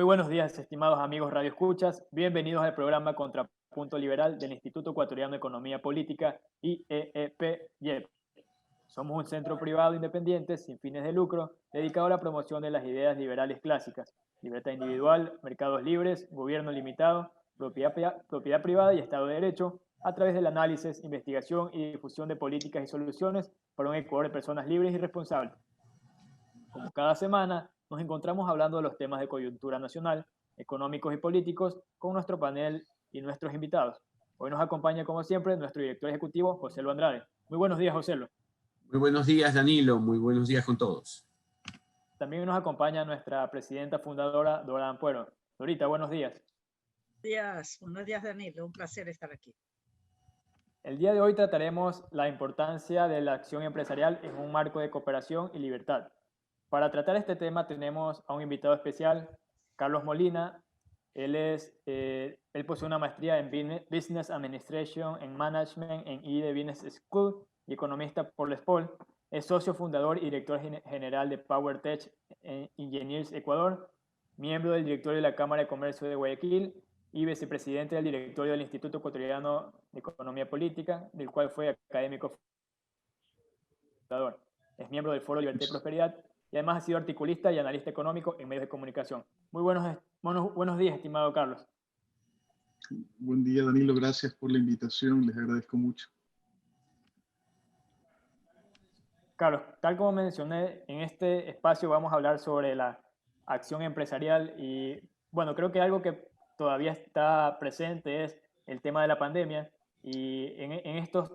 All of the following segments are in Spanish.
buenos días, estimados amigos Radio Escuchas. Bienvenidos al programa Contrapunto Liberal del Instituto Ecuatoriano de Economía Política, IEEP-YEP. Somos un centro privado independiente sin fines de lucro dedicado a la promoción de las ideas liberales clásicas: libertad individual, mercados libres, gobierno limitado, propiedad privada y Estado de Derecho, a través del análisis, investigación y difusión de políticas y soluciones para un Ecuador de personas libres y responsables. Como cada semana, nos encontramos hablando de los temas de coyuntura nacional, económicos y políticos con nuestro panel y nuestros invitados. Hoy nos acompaña, como siempre, nuestro director ejecutivo, José Lo Andrade. Muy buenos días, José Lo. Muy buenos días, Danilo. Muy buenos días con todos. También nos acompaña nuestra presidenta fundadora, Dora Ampuero. Dorita, buenos días. Buenos días, Danilo. Un placer estar aquí. El día de hoy trataremos la importancia de la acción empresarial en un marco de cooperación y libertad. Para tratar este tema tenemos a un invitado especial, Carlos Molina. Él posee una maestría en Business Administration and Management en IDE Business School y economista por la SPOL. Es socio fundador y director general de PowerTech Engineers Ecuador, miembro del directorio de la Cámara de Comercio de Guayaquil y vicepresidente del directorio del Instituto Ecuatoriano de Economía Política, del cual fue académico fundador. Es miembro del Foro Libertad y Prosperidad y además ha sido articulista y analista económico en medios de comunicación. Muy buenos días, estimado Carlos. Buen día, Danilo. Gracias por la invitación. Les agradezco mucho. Carlos, tal como mencioné, en este espacio vamos a hablar sobre la acción empresarial y, bueno, creo que algo que todavía está presente es el tema de la pandemia y en estos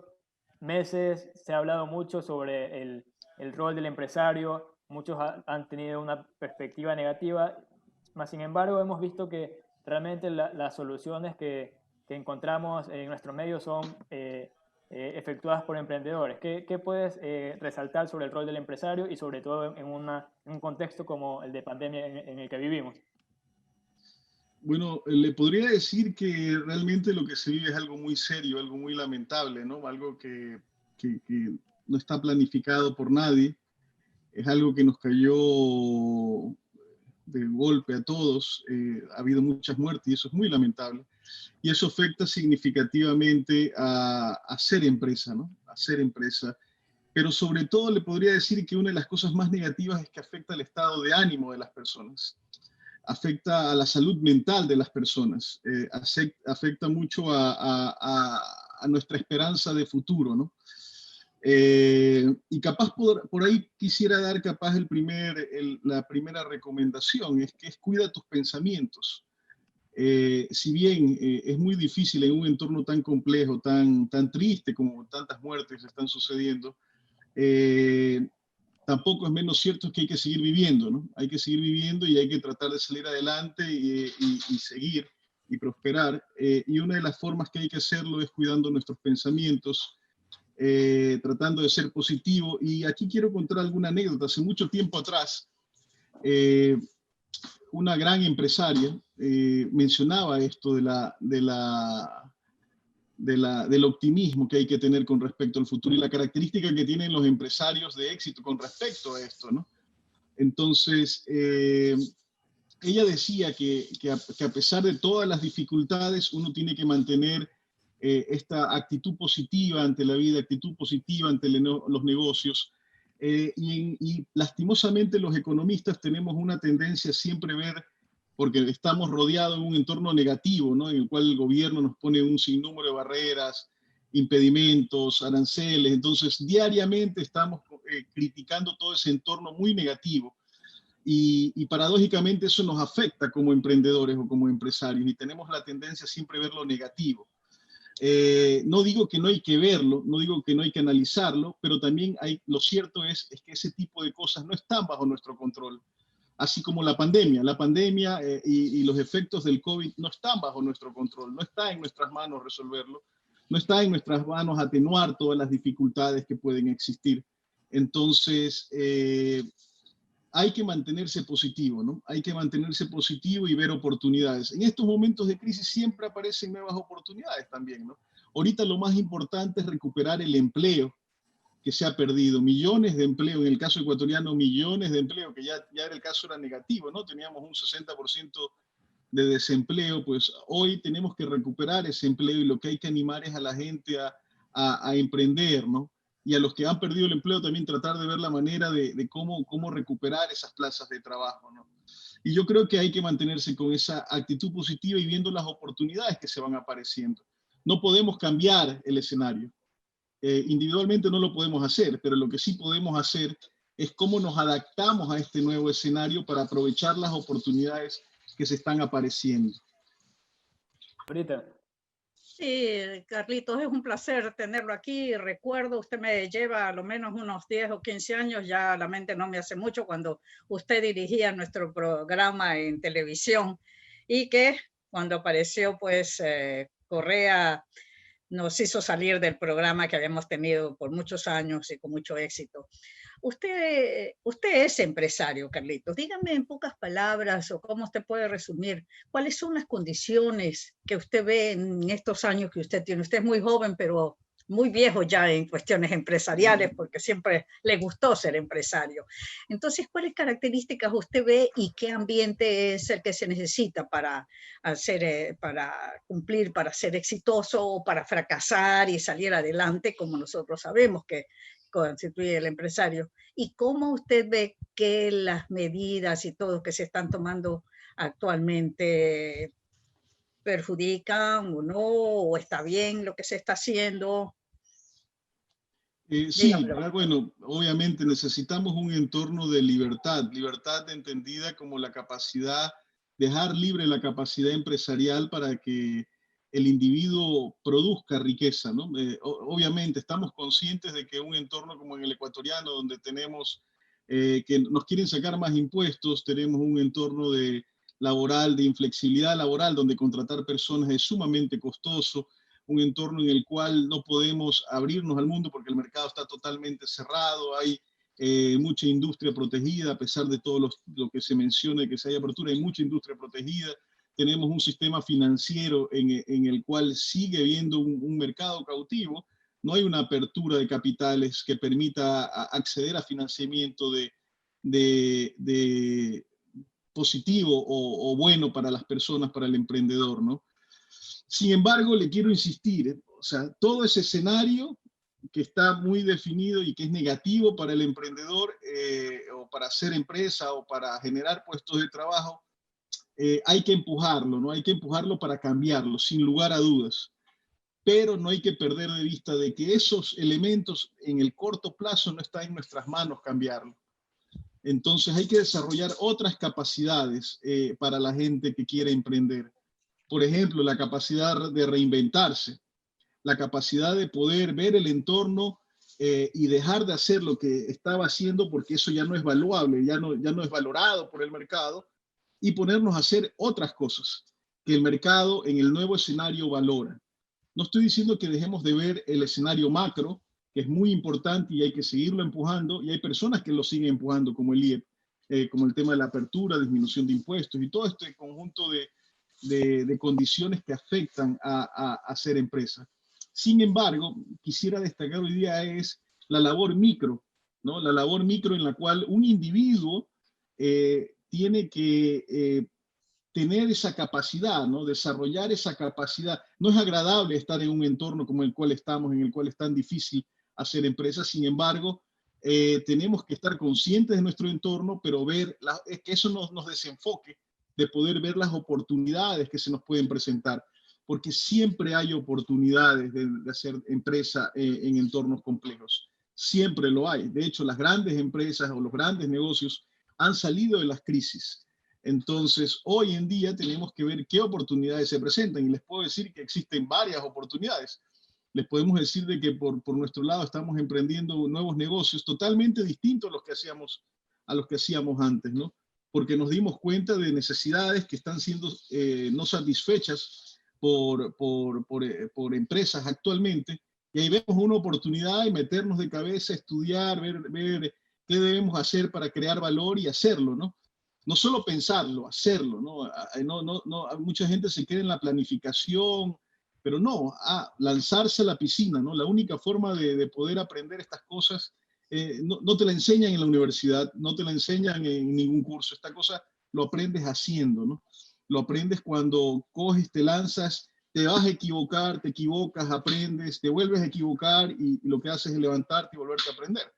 meses se ha hablado mucho sobre el rol del empresario. Muchos han tenido una perspectiva negativa, mas sin embargo hemos visto que realmente las soluciones que encontramos en nuestros medios son efectuadas por emprendedores. ¿Qué puedes resaltar sobre el rol del empresario y sobre todo en un contexto como el de pandemia en el que vivimos? Bueno, le podría decir que realmente lo que se vive es algo muy serio, algo muy lamentable, ¿no? Algo que no está planificado por nadie. Es algo que nos cayó de golpe a todos. Ha habido muchas muertes y eso es muy lamentable. Y eso afecta significativamente a hacer empresa, ¿no? A hacer empresa. Pero sobre todo le podría decir que una de las cosas más negativas es que afecta al estado de ánimo de las personas. Afecta a la salud mental de las personas. Afecta mucho a nuestra esperanza de futuro, ¿no? Y capaz por ahí quisiera dar capaz la primera recomendación, es que cuida tus pensamientos. Si bien es muy difícil en un entorno tan complejo, tan triste como tantas muertes están sucediendo, tampoco es menos cierto que hay que seguir viviendo, ¿no? Hay que seguir viviendo y hay que tratar de salir adelante y seguir y prosperar. Y una de las formas que hay que hacerlo es cuidando nuestros pensamientos, tratando de ser positivo. Y aquí quiero contar alguna anécdota. Hace mucho tiempo atrás, una gran empresaria mencionaba esto del optimismo que hay que tener con respecto al futuro y la característica que tienen los empresarios de éxito con respecto a esto, ¿no? Entonces, ella decía que a pesar de todas las dificultades, uno tiene que mantener esta actitud positiva ante la vida, actitud positiva ante los negocios. Y lastimosamente los economistas tenemos una tendencia a siempre ver, porque estamos rodeados de un entorno negativo, ¿no? En el cual el gobierno nos pone un sinnúmero de barreras, impedimentos, aranceles. Entonces, diariamente estamos criticando todo ese entorno muy negativo. Y paradójicamente eso nos afecta como emprendedores o como empresarios y tenemos la tendencia a siempre ver lo negativo. No digo que no hay que verlo, no digo que no hay que analizarlo, pero también lo cierto es que ese tipo de cosas no están bajo nuestro control. Así como la pandemia y los efectos del COVID no están bajo nuestro control, no está en nuestras manos resolverlo, no está en nuestras manos atenuar todas las dificultades que pueden existir. Entonces, hay que mantenerse positivo, ¿no? Hay que mantenerse positivo y ver oportunidades. En estos momentos de crisis siempre aparecen nuevas oportunidades también, ¿no? Ahorita lo más importante es recuperar el empleo, que se ha perdido, millones de empleo, en el caso ecuatoriano millones de empleo, que ya era el caso era negativo, ¿no? Teníamos un 60% de desempleo, pues hoy tenemos que recuperar ese empleo y lo que hay que animar es a la gente a emprender, ¿no? Y a los que han perdido el empleo también tratar de ver la manera de cómo recuperar esas plazas de trabajo, ¿no? Y yo creo que hay que mantenerse con esa actitud positiva y viendo las oportunidades que se van apareciendo. No podemos cambiar el escenario. Individualmente no lo podemos hacer, pero lo que sí podemos hacer es cómo nos adaptamos a este nuevo escenario para aprovechar las oportunidades que se están apareciendo. Ahorita. Sí, Carlitos, es un placer tenerlo aquí. Recuerdo, usted me lleva a lo menos unos 10 o 15 años, ya la mente no me hace mucho, cuando usted dirigía nuestro programa en televisión y que cuando apareció pues Correa nos hizo salir del programa que habíamos tenido por muchos años y con mucho éxito. Usted es empresario, Carlitos. Dígame en pocas palabras o cómo usted puede resumir cuáles son las condiciones que usted ve en estos años que usted tiene. Usted es muy joven, pero muy viejo ya en cuestiones empresariales porque siempre le gustó ser empresario. Entonces, ¿cuáles características usted ve y qué ambiente es el que se necesita para cumplir, para ser exitoso o para fracasar y salir adelante, como nosotros sabemos que constituye el empresario? ¿Y cómo usted ve que las medidas y todo que se están tomando actualmente perjudican o no, o está bien lo que se está haciendo? Sí, bueno, obviamente necesitamos un entorno de libertad, libertad entendida como la capacidad, dejar libre la capacidad empresarial para que el individuo produzca riqueza, ¿no? Obviamente estamos conscientes de que un entorno como en el ecuatoriano, donde tenemos que nos quieren sacar más impuestos, tenemos un entorno laboral, de inflexibilidad laboral, donde contratar personas es sumamente costoso, un entorno en el cual no podemos abrirnos al mundo porque el mercado está totalmente cerrado, hay mucha industria protegida, a pesar de todo lo que se menciona de que se haya apertura, hay mucha industria protegida, tenemos un sistema financiero en el cual sigue habiendo un mercado cautivo, no hay una apertura de capitales que permita acceder a financiamiento de positivo o bueno para las personas, para el emprendedor, ¿no? Sin embargo, le quiero insistir, o sea, todo ese escenario que está muy definido y que es negativo para el emprendedor o para hacer empresa o para generar puestos de trabajo, hay que empujarlo, ¿no? Hay que empujarlo para cambiarlo, sin lugar a dudas. Pero no hay que perder de vista de que esos elementos en el corto plazo no están en nuestras manos cambiarlo. Entonces hay que desarrollar otras capacidades para la gente que quiere emprender. Por ejemplo, la capacidad de reinventarse, la capacidad de poder ver el entorno y dejar de hacer lo que estaba haciendo porque eso ya no es valuable, ya no es valorado por el mercado, y ponernos a hacer otras cosas que el mercado en el nuevo escenario valora. No estoy diciendo que dejemos de ver el escenario macro, que es muy importante y hay que seguirlo empujando, y hay personas que lo siguen empujando, como el IEP, como el tema de la apertura, disminución de impuestos y todo este conjunto de condiciones que afectan a hacer empresa. Sin embargo, quisiera destacar hoy día es la labor micro, ¿no? La labor micro en la cual un individuo tiene que tener esa capacidad, ¿no? Desarrollar esa capacidad. No es agradable estar en un entorno como el cual estamos, en el cual es tan difícil hacer empresas. Sin embargo, tenemos que estar conscientes de nuestro entorno, pero ver que eso nos desenfoque de poder ver las oportunidades que se nos pueden presentar, porque siempre hay oportunidades de hacer empresa en entornos complejos. Siempre lo hay. De hecho, las grandes empresas o los grandes negocios han salido de las crisis. Entonces, hoy en día tenemos que ver qué oportunidades se presentan y les puedo decir que existen varias oportunidades. Les podemos decir de que por nuestro lado estamos emprendiendo nuevos negocios totalmente distintos a los que hacíamos antes, ¿no? Porque nos dimos cuenta de necesidades que están siendo no satisfechas por empresas actualmente, y ahí vemos una oportunidad de meternos de cabeza, estudiar, ver qué debemos hacer para crear valor y hacerlo, ¿no? No solo pensarlo, hacerlo, ¿no? Mucha gente se queda en la planificación Pero no, lanzarse a la piscina, ¿no? La única forma de poder aprender estas cosas, no te la enseñan en la universidad, no te la enseñan en ningún curso. Esta cosa lo aprendes haciendo, ¿no? Lo aprendes cuando coges, te lanzas, te vas a equivocar, te equivocas, aprendes, te vuelves a equivocar y lo que haces es levantarte y volverte a aprender.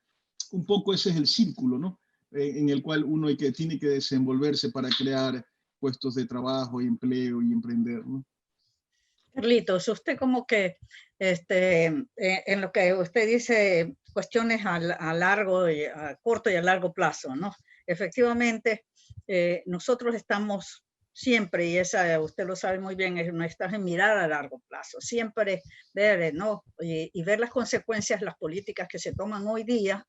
Un poco ese es el círculo, ¿no? En el cual uno tiene que desenvolverse para crear puestos de trabajo y empleo y emprender, ¿no? Carlitos, usted como que en lo que usted dice, cuestiones a corto y a largo plazo, ¿no? Efectivamente, nosotros estamos siempre, y esa usted lo sabe muy bien, estás en mirar a largo plazo, siempre ver, ¿no? Y ver las consecuencias, las políticas que se toman hoy día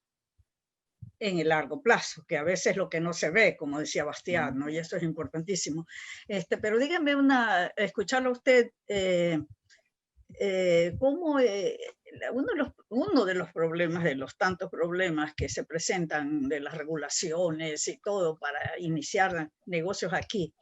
en el largo plazo, que a veces es lo que no se ve, como decía Bastián, ¿no? Y eso es importantísimo. Pero dígame escucharlo a usted, cómo uno de los problemas, de los tantos problemas que se presentan de las regulaciones y todo para iniciar negocios aquí,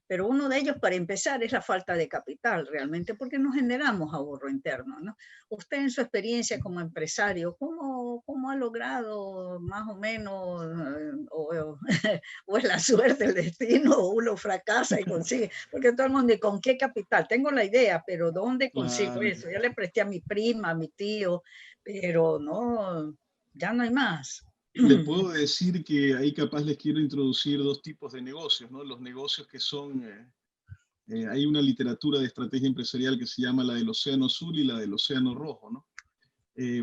pero uno de ellos, para empezar, es la falta de capital realmente, porque no generamos ahorro interno, ¿no? Usted en su experiencia como empresario, ¿cómo ha logrado más o menos, o es la suerte, el destino, o uno fracasa y consigue? Porque todo el mundo, ¿y con qué capital? Tengo la idea, pero ¿dónde consigo Claro. eso? Ya le presté a mi prima, a mi tío, pero no, ya no hay más. Le puedo decir que ahí capaz les quiero introducir dos tipos de negocios, ¿no? Los negocios que son, hay una literatura de estrategia empresarial que se llama la del Océano Azul y la del Océano Rojo, ¿no?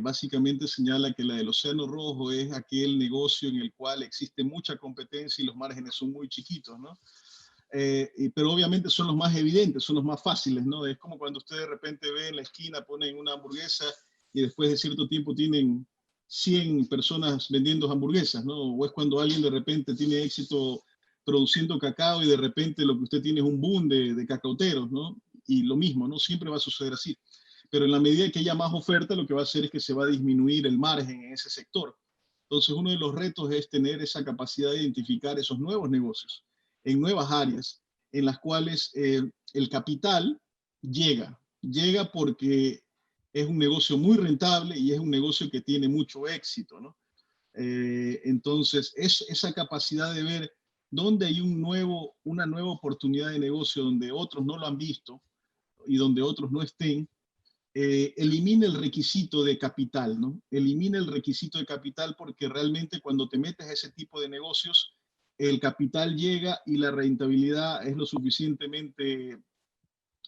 Básicamente señala que la del Océano Rojo es aquel negocio en el cual existe mucha competencia y los márgenes son muy chiquitos, ¿no? Pero obviamente son los más evidentes, son los más fáciles, ¿no? Es como cuando usted de repente ve en la esquina, ponen una hamburguesa y después de cierto tiempo tienen 100 personas vendiendo hamburguesas, ¿no? O es cuando alguien de repente tiene éxito produciendo cacao y de repente lo que usted tiene es un boom de cacauteros, ¿no? Y lo mismo, ¿no? Siempre va a suceder así. Pero en la medida que haya más oferta, lo que va a hacer es que se va a disminuir el margen en ese sector. Entonces, uno de los retos es tener esa capacidad de identificar esos nuevos negocios en nuevas áreas en las cuales el capital llega porque es un negocio muy rentable y es un negocio que tiene mucho éxito, ¿no? Entonces, esa capacidad de ver dónde hay una nueva oportunidad de negocio donde otros no lo han visto y donde otros no estén, elimina el requisito de capital, ¿no? Elimina el requisito de capital porque realmente cuando te metes a ese tipo de negocios, el capital llega y la rentabilidad es lo suficientemente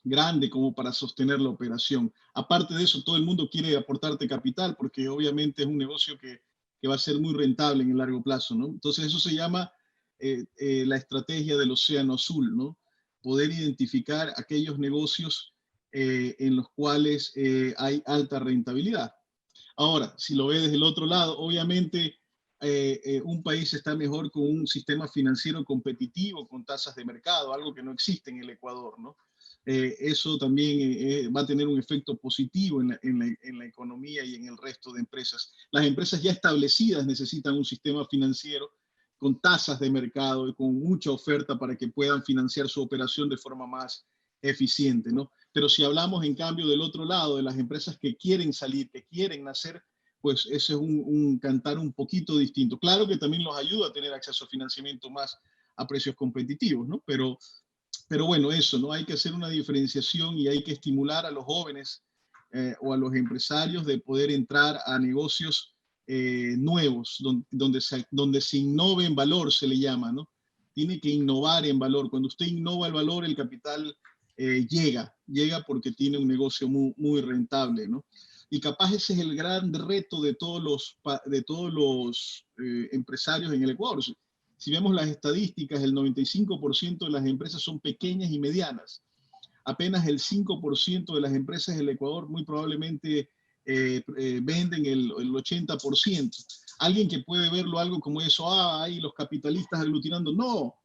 grande como para sostener la operación. Aparte de eso, todo el mundo quiere aportarte capital porque obviamente es un negocio que va a ser muy rentable en el largo plazo, ¿no? Entonces eso se llama la estrategia del Océano Azul, ¿no? Poder identificar aquellos negocios en los cuales hay alta rentabilidad. Ahora, si lo ve desde el otro lado, obviamente un país está mejor con un sistema financiero competitivo, con tasas de mercado, algo que no existe en el Ecuador, ¿no? Eso también va a tener un efecto positivo en la economía y en el resto de empresas. Las empresas ya establecidas necesitan un sistema financiero con tasas de mercado y con mucha oferta para que puedan financiar su operación de forma más eficiente, ¿no? Pero si hablamos en cambio del otro lado, de las empresas que quieren salir, que quieren nacer, pues ese es un cantar un poquito distinto. Claro que también los ayuda a tener acceso a financiamiento más a precios competitivos, ¿no? Pero bueno, eso, ¿no? Hay que hacer una diferenciación y hay que estimular a los jóvenes o a los empresarios de poder entrar a negocios nuevos, donde se innove en valor, se le llama, ¿no? Tiene que innovar en valor. Cuando usted innova el valor, el capital llega porque tiene un negocio muy, muy rentable, ¿no? Y capaz ese es el gran reto de todos los empresarios en el Ecuador. Si vemos las estadísticas, el 95% de las empresas son pequeñas y medianas. Apenas el 5% de las empresas del Ecuador muy probablemente venden el 80%. Alguien que puede verlo algo como eso, hay los capitalistas aglutinando. No,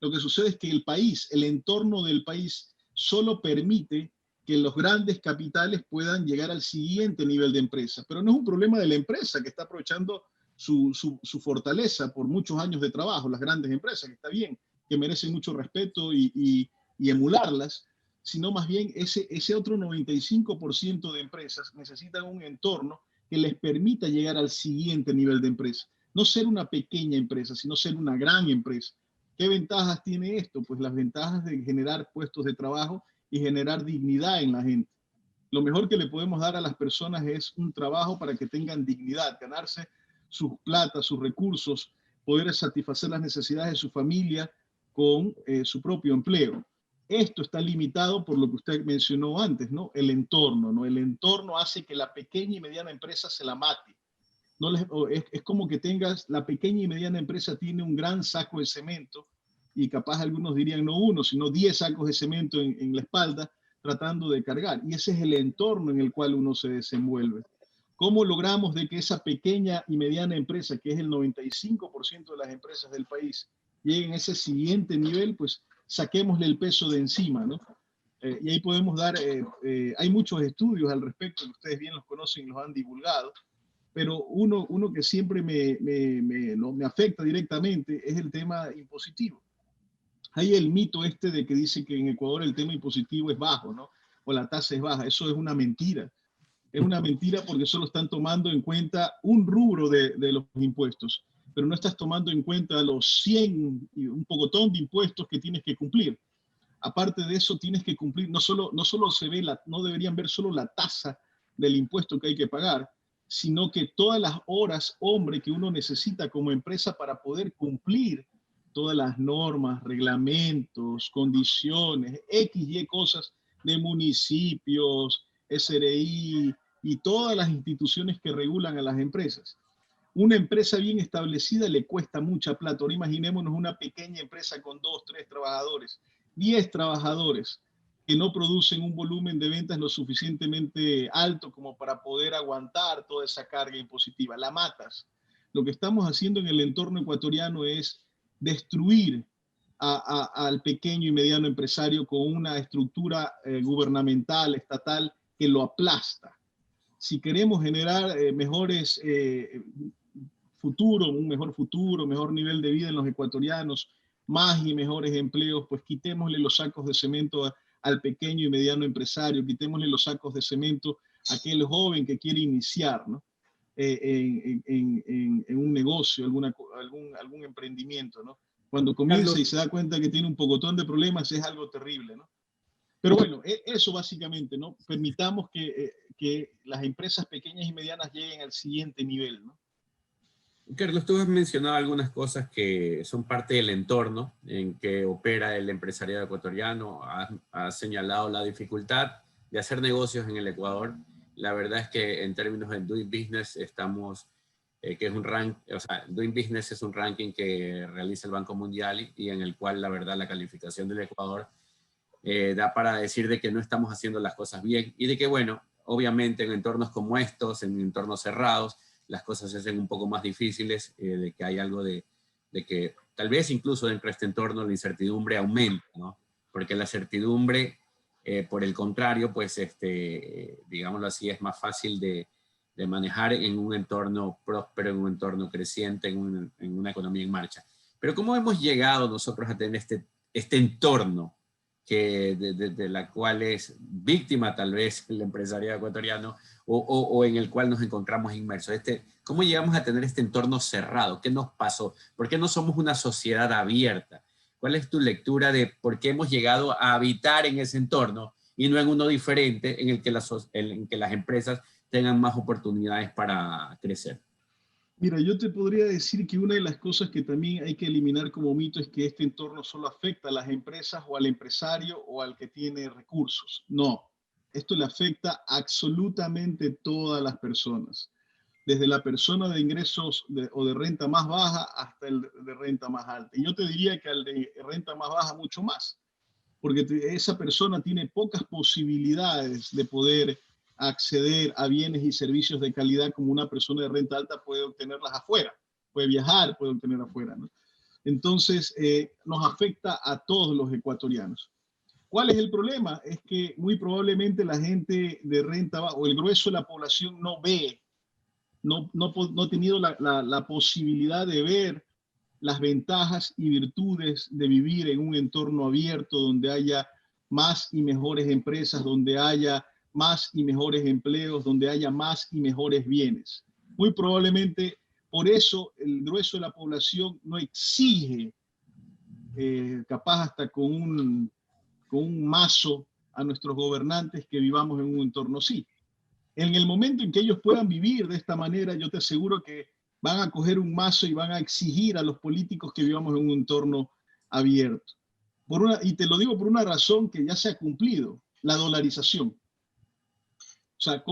lo que sucede es que el entorno del país solo permite que los grandes capitales puedan llegar al siguiente nivel de empresa. Pero no es un problema de la empresa que está aprovechando su fortaleza por muchos años de trabajo, las grandes empresas, que está bien, que merecen mucho respeto y emularlas, sino más bien ese otro 95% de empresas necesitan un entorno que les permita llegar al siguiente nivel de empresa. No ser una pequeña empresa, sino ser una gran empresa. ¿Qué ventajas tiene esto? Pues las ventajas de generar puestos de trabajo y generar dignidad en la gente. Lo mejor que le podemos dar a las personas es un trabajo para que tengan dignidad, ganarse sus plata, sus recursos, poder satisfacer las necesidades de su familia con su propio empleo. Esto está limitado por lo que usted mencionó antes, ¿no? El entorno, ¿no? El entorno hace que la pequeña y mediana empresa se la mate. No les, es como que tengas, la pequeña y mediana empresa tiene un gran saco de cemento y capaz algunos dirían no uno, sino 10 sacos de cemento en la espalda tratando de cargar. Y ese es el entorno en el cual uno se desenvuelve. ¿Cómo logramos de que esa pequeña y mediana empresa, que es el 95% de las empresas del país, lleguen a ese siguiente nivel? Pues saquémosle el peso de encima, ¿no? Y ahí podemos dar, hay muchos estudios al respecto, que ustedes bien los conocen y los han divulgado, pero uno que siempre me afecta directamente es el tema impositivo. Hay el mito este de que dice que en Ecuador el tema impositivo es bajo, ¿no? O la tasa es baja. Eso es una mentira. Es una mentira porque solo están tomando en cuenta un rubro de los impuestos, pero no estás tomando en cuenta los 100 y un pocotón de impuestos que tienes que cumplir. Aparte de eso, tienes que cumplir, no solo se ve, no deberían ver solo la tasa del impuesto que hay que pagar, sino que todas las horas, hombre, que uno necesita como empresa para poder cumplir todas las normas, reglamentos, condiciones, X, Y cosas de municipios, SRI y todas las instituciones que regulan a las empresas. Una empresa bien establecida le cuesta mucha plata. Ahora imaginémonos una pequeña empresa con 2, 3 trabajadores, 10 trabajadores que no producen un volumen de ventas lo suficientemente alto como para poder aguantar toda esa carga impositiva. La matas. Lo que estamos haciendo en el entorno ecuatoriano es destruir al pequeño y mediano empresario con una estructura gubernamental, estatal, que lo aplasta. Si queremos generar mejores un mejor futuro, mejor nivel de vida en los ecuatorianos, más y mejores empleos, pues quitémosle los sacos de cemento al pequeño y mediano empresario, quitémosle los sacos de cemento a aquel joven que quiere iniciar, ¿no? En un negocio, algún emprendimiento, ¿no? Cuando comienza y se da cuenta que tiene un pocotón de problemas, es algo terrible, ¿no? Pero bueno, eso básicamente, ¿no? Permitamos que las empresas pequeñas y medianas lleguen al siguiente nivel, ¿no? Carlos, tú has mencionado algunas cosas que son parte del entorno en que opera el empresariado ecuatoriano. Has señalado la dificultad de hacer negocios en el Ecuador. La verdad es que en términos de Doing Business estamos, que es un ranking, o sea, Doing Business es un ranking que realiza el Banco Mundial y en el cual la verdad la calificación del Ecuador da para decir de que no estamos haciendo las cosas bien y de que, bueno, obviamente en entornos como estos, en entornos cerrados, las cosas se hacen un poco más difíciles, de que hay algo de que tal vez incluso dentro de este entorno la incertidumbre aumenta, ¿no? Porque la certidumbre, por el contrario, pues, digámoslo así, es más fácil de manejar en un entorno próspero, en un entorno creciente, en una economía en marcha. Pero ¿cómo hemos llegado nosotros a tener este entorno que de la cual es víctima tal vez el empresariado ecuatoriano o en el cual nos encontramos inmersos? ¿Cómo llegamos a tener este entorno cerrado? ¿Qué nos pasó? ¿Por qué no somos una sociedad abierta? ¿Cuál es tu lectura de por qué hemos llegado a habitar en ese entorno y no en uno diferente en el que las empresas tengan más oportunidades para crecer? Mira, yo te podría decir que una de las cosas que también hay que eliminar como mito es que este entorno solo afecta a las empresas o al empresario o al que tiene recursos. No, esto le afecta absolutamente a todas las personas, desde la persona de ingresos o de renta más baja hasta el de renta más alta. Y yo te diría que al de renta más baja mucho más, porque esa persona tiene pocas posibilidades de poder acceder a bienes y servicios de calidad como una persona de renta alta puede obtenerlas afuera, puede viajar, puede obtener afuera, ¿no? Entonces, nos afecta a todos los ecuatorianos. ¿Cuál es el problema? Es que muy probablemente la gente de renta baja o el grueso de la población no ve, no ha tenido la posibilidad de ver las ventajas y virtudes de vivir en un entorno abierto donde haya más y mejores empresas, donde haya más y mejores empleos, donde haya más y mejores bienes. Muy probablemente por eso el grueso de la población no exige, capaz hasta con un mazo, a nuestros gobernantes que vivamos en un entorno así. En el momento en que ellos puedan vivir de esta manera, yo te aseguro que van a coger un mazo y van a exigir a los políticos que vivamos en un entorno abierto. Y te lo digo por una razón que ya se ha cumplido, la dolarización. O sea,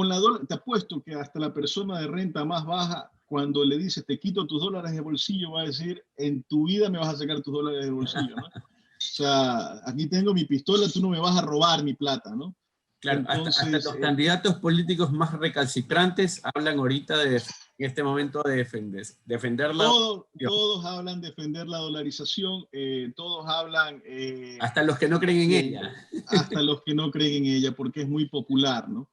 te apuesto que hasta la persona de renta más baja, cuando le dices te quito tus dólares de bolsillo, va a decir, en tu vida me vas a sacar tus dólares de bolsillo, ¿no? O sea, aquí tengo mi pistola, tú no me vas a robar mi plata, ¿no? Claro, Entonces, hasta los candidatos políticos más recalcitrantes hablan ahorita en este momento de defender la dolarización. Todos hablan de defender la dolarización, todos hablan... hasta los que no creen en ella. Hasta los que no creen en ella, porque es muy popular, ¿no?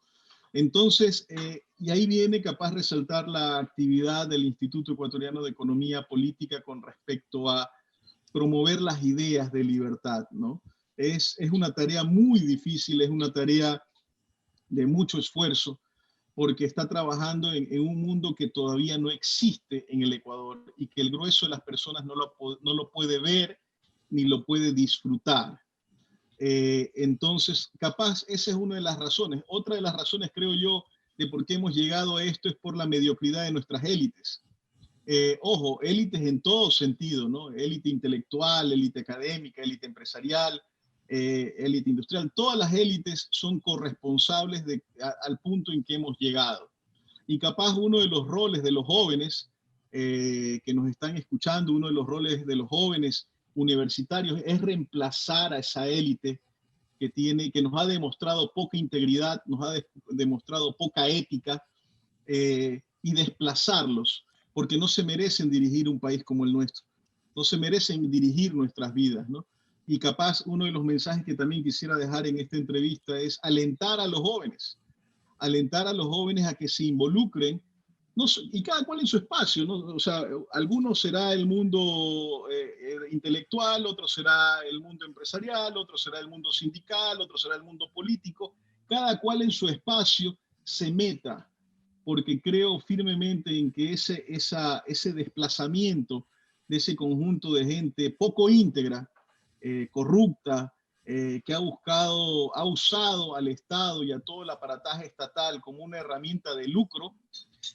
Entonces, y ahí viene capaz resaltar la actividad del Instituto Ecuatoriano de Economía Política con respecto a promover las ideas de libertad, ¿no? Es una tarea muy difícil, es una tarea de mucho esfuerzo, porque está trabajando en un mundo que todavía no existe en el Ecuador y que el grueso de las personas no lo puede ver ni lo puede disfrutar. Entonces, capaz esa es una de las razones. Otra de las razones, creo yo, de por qué hemos llegado a esto es por la mediocridad de nuestras élites. Ojo, élites en todo sentido, ¿no? Élite intelectual, élite académica, élite empresarial, élite industrial. Todas las élites son corresponsables al punto en que hemos llegado. Y capaz uno de los roles de los jóvenes que nos están escuchando, uno de los roles de los jóvenes universitarios es reemplazar a esa élite que nos ha demostrado poca integridad, nos ha demostrado poca ética, y desplazarlos, porque no se merecen dirigir un país como el nuestro, no se merecen dirigir nuestras vidas, ¿no? Y capaz uno de los mensajes que también quisiera dejar en esta entrevista es alentar a los jóvenes a que se involucren, no, y cada cual en su espacio, ¿no? O sea, algunos será el mundo intelectual, otro será el mundo empresarial, otro será el mundo sindical, otro será el mundo político, cada cual en su espacio se meta, porque creo firmemente en que ese desplazamiento de ese conjunto de gente poco íntegra, corrupta, que ha usado al Estado y a todo el aparataje estatal como una herramienta de lucro,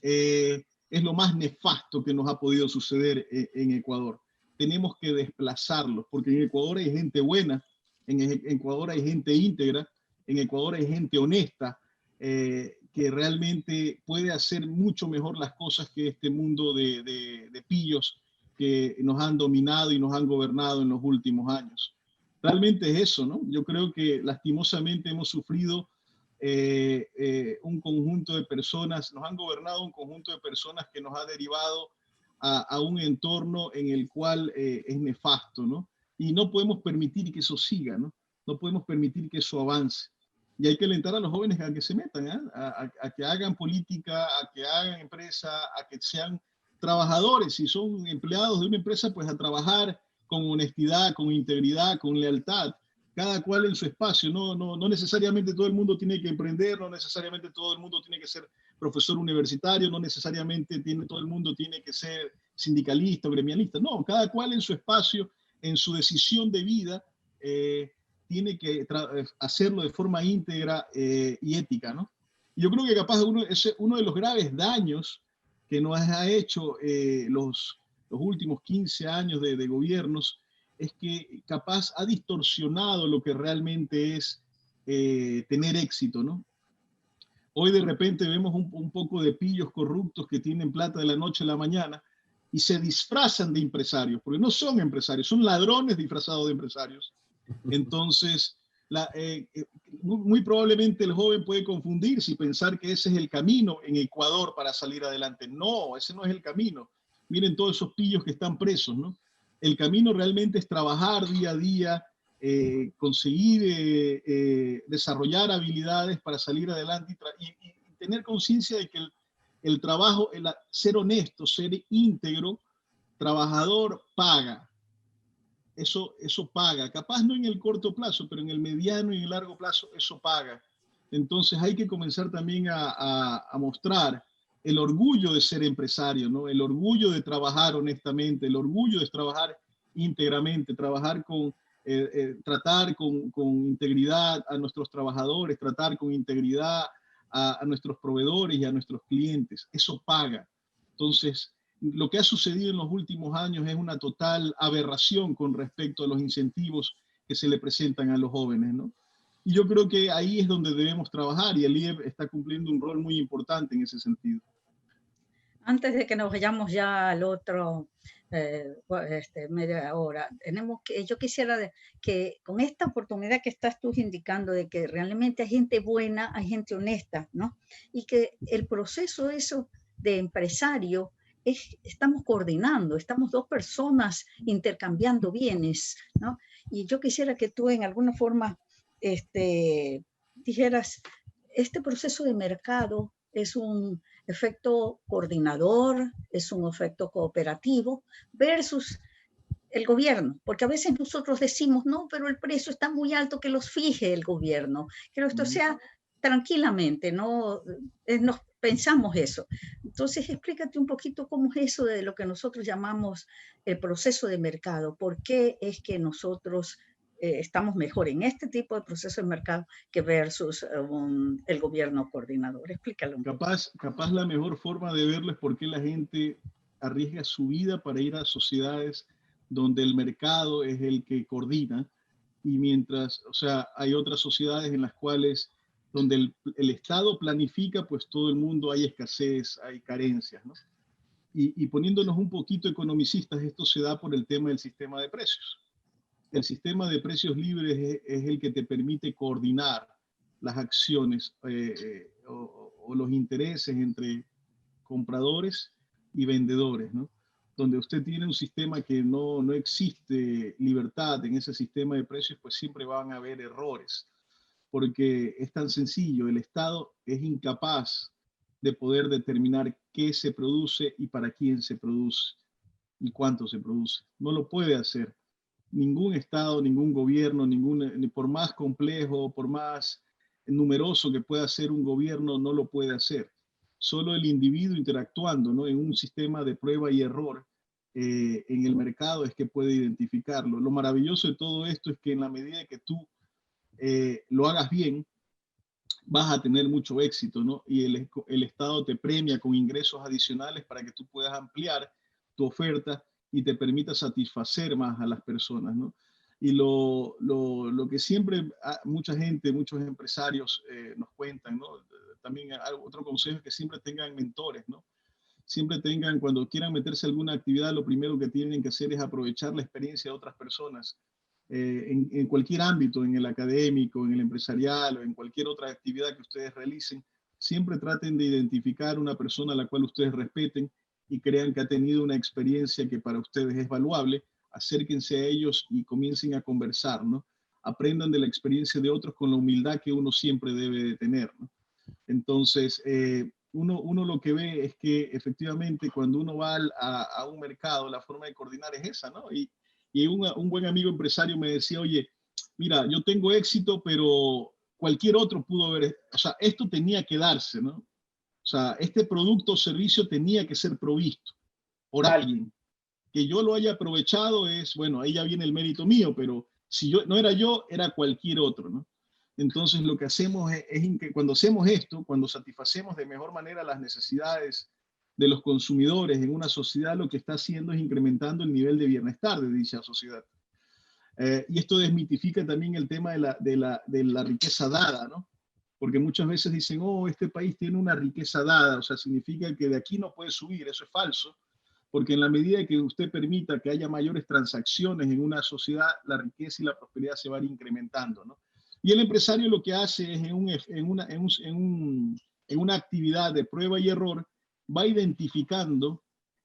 es lo más nefasto que nos ha podido suceder en Ecuador. Tenemos que desplazarlos, porque en Ecuador hay gente buena, en Ecuador hay gente íntegra, en Ecuador hay gente honesta, que realmente puede hacer mucho mejor las cosas que este mundo de pillos que nos han dominado y nos han gobernado en los últimos años. Realmente es eso, ¿no? Yo creo que lastimosamente hemos sufrido un conjunto de personas, nos han gobernado un conjunto de personas que nos ha derivado a un entorno en el cual es nefasto, ¿no? Y no podemos permitir que eso siga, ¿no? No podemos permitir que eso avance. Y hay que alentar a los jóvenes a que se metan, ¿eh? A que hagan política, a que hagan empresa, a que sean trabajadores. Si son empleados de una empresa, pues a trabajar con honestidad, con integridad, con lealtad. Cada cual en su espacio. No necesariamente todo el mundo tiene que emprender, no necesariamente todo el mundo tiene que ser profesor universitario, no necesariamente todo el mundo tiene que ser sindicalista o gremialista. No, cada cual en su espacio, en su decisión de vida, tiene que hacerlo de forma íntegra y ética, ¿no? Y yo creo que capaz uno de los graves daños que nos ha hecho los últimos 15 años de gobiernos es que capaz ha distorsionado lo que realmente es tener éxito, ¿no? Hoy de repente vemos un poco de pillos corruptos que tienen plata de la noche a la mañana y se disfrazan de empresarios, porque no son empresarios, son ladrones disfrazados de empresarios. Entonces, muy probablemente el joven puede confundirse y pensar que ese es el camino en Ecuador para salir adelante. No, ese no es el camino. Miren todos esos pillos que están presos, ¿no? El camino realmente es trabajar día a día, conseguir desarrollar habilidades para salir adelante y tener conciencia de que el trabajo, ser honesto, ser íntegro, trabajador, paga. eso paga. Capaz no en el corto plazo, pero en el mediano y en el largo plazo eso paga. Entonces hay que comenzar también a mostrar el orgullo de ser empresario, ¿no? El orgullo de trabajar honestamente, el orgullo de trabajar íntegramente, tratar con integridad a nuestros trabajadores, tratar con integridad a nuestros proveedores y a nuestros clientes. Eso paga. Entonces, lo que ha sucedido en los últimos años es una total aberración con respecto a los incentivos que se le presentan a los jóvenes, ¿no? Y yo creo que ahí es donde debemos trabajar y el IEB está cumpliendo un rol muy importante en ese sentido. Antes de que nos vayamos ya al otro media hora, yo quisiera que con esta oportunidad que estás tú indicando de que realmente hay gente buena, hay gente honesta, ¿no? Y que el proceso eso de empresario estamos coordinando, estamos dos personas intercambiando bienes, ¿no? Y yo quisiera que tú en alguna forma dijeras, este proceso de mercado es un efecto coordinador, es un efecto cooperativo versus el gobierno, porque a veces nosotros decimos, no, pero el precio está muy alto, que los fije el gobierno, que esto sea tranquilamente, no nos pensamos eso. Entonces, explícate un poquito cómo es eso de lo que nosotros llamamos el proceso de mercado, por qué es que nosotros estamos mejor en este tipo de proceso de mercado que versus el gobierno coordinador. Explícalo un poco. Capaz la mejor forma de verlo es por qué la gente arriesga su vida para ir a sociedades donde el mercado es el que coordina y mientras, o sea, hay otras sociedades en las cuales donde el Estado planifica, pues todo el mundo hay escasez, hay carencias, ¿no? Y poniéndonos un poquito economicistas, esto se da por el tema del sistema de precios. El sistema de precios libres es el que te permite coordinar las acciones o los intereses entre compradores y vendedores, ¿no? Donde usted tiene un sistema que no existe libertad en ese sistema de precios, pues siempre van a haber errores, porque es tan sencillo, el Estado es incapaz de poder determinar qué se produce y para quién se produce y cuánto se produce. No lo puede hacer. Ningún Estado, ningún gobierno, ni por más complejo, por más numeroso que pueda ser un gobierno, no lo puede hacer. Solo el individuo interactuando, ¿no?, en un sistema de prueba y error en el mercado es que puede identificarlo. Lo maravilloso de todo esto es que en la medida que tú lo hagas bien, vas a tener mucho éxito, ¿no? Y el Estado te premia con ingresos adicionales para que tú puedas ampliar tu oferta y te permita satisfacer más a las personas, ¿no? Y lo que siempre mucha gente, muchos empresarios nos cuentan, ¿no? También otro consejo es que siempre tengan mentores, ¿no? Siempre tengan, cuando quieran meterse a alguna actividad, lo primero que tienen que hacer es aprovechar la experiencia de otras personas. En cualquier ámbito, en el académico, en el empresarial o en cualquier otra actividad que ustedes realicen, siempre traten de identificar una persona a la cual ustedes respeten y crean que ha tenido una experiencia que para ustedes es valuable. Acérquense a ellos y comiencen a conversar, ¿no? Aprendan de la experiencia de otros con la humildad que uno siempre debe de tener, ¿no? Entonces, uno lo que ve es que efectivamente cuando uno va a un mercado, la forma de coordinar es esa, ¿no? Y un buen amigo empresario me decía, oye, mira, yo tengo éxito, pero cualquier otro pudo haber, o sea, esto tenía que darse, ¿no? O sea, este producto o servicio tenía que ser provisto por alguien. Que yo lo haya aprovechado es, bueno, ahí ya viene el mérito mío, pero si yo no era yo, era cualquier otro, ¿no? Entonces lo que hacemos es que cuando hacemos esto, cuando satisfacemos de mejor manera las necesidades de los consumidores en una sociedad, lo que está haciendo es incrementando el nivel de bienestar de dicha sociedad. Y esto desmitifica también el tema de la riqueza dada, ¿no? Porque muchas veces dicen, oh, este país tiene una riqueza dada, o sea, significa que de aquí no puede subir, eso es falso, porque en la medida que usted permita que haya mayores transacciones en una sociedad, la riqueza y la prosperidad se van incrementando, ¿no? Y el empresario lo que hace es en una actividad de prueba y error, va identificando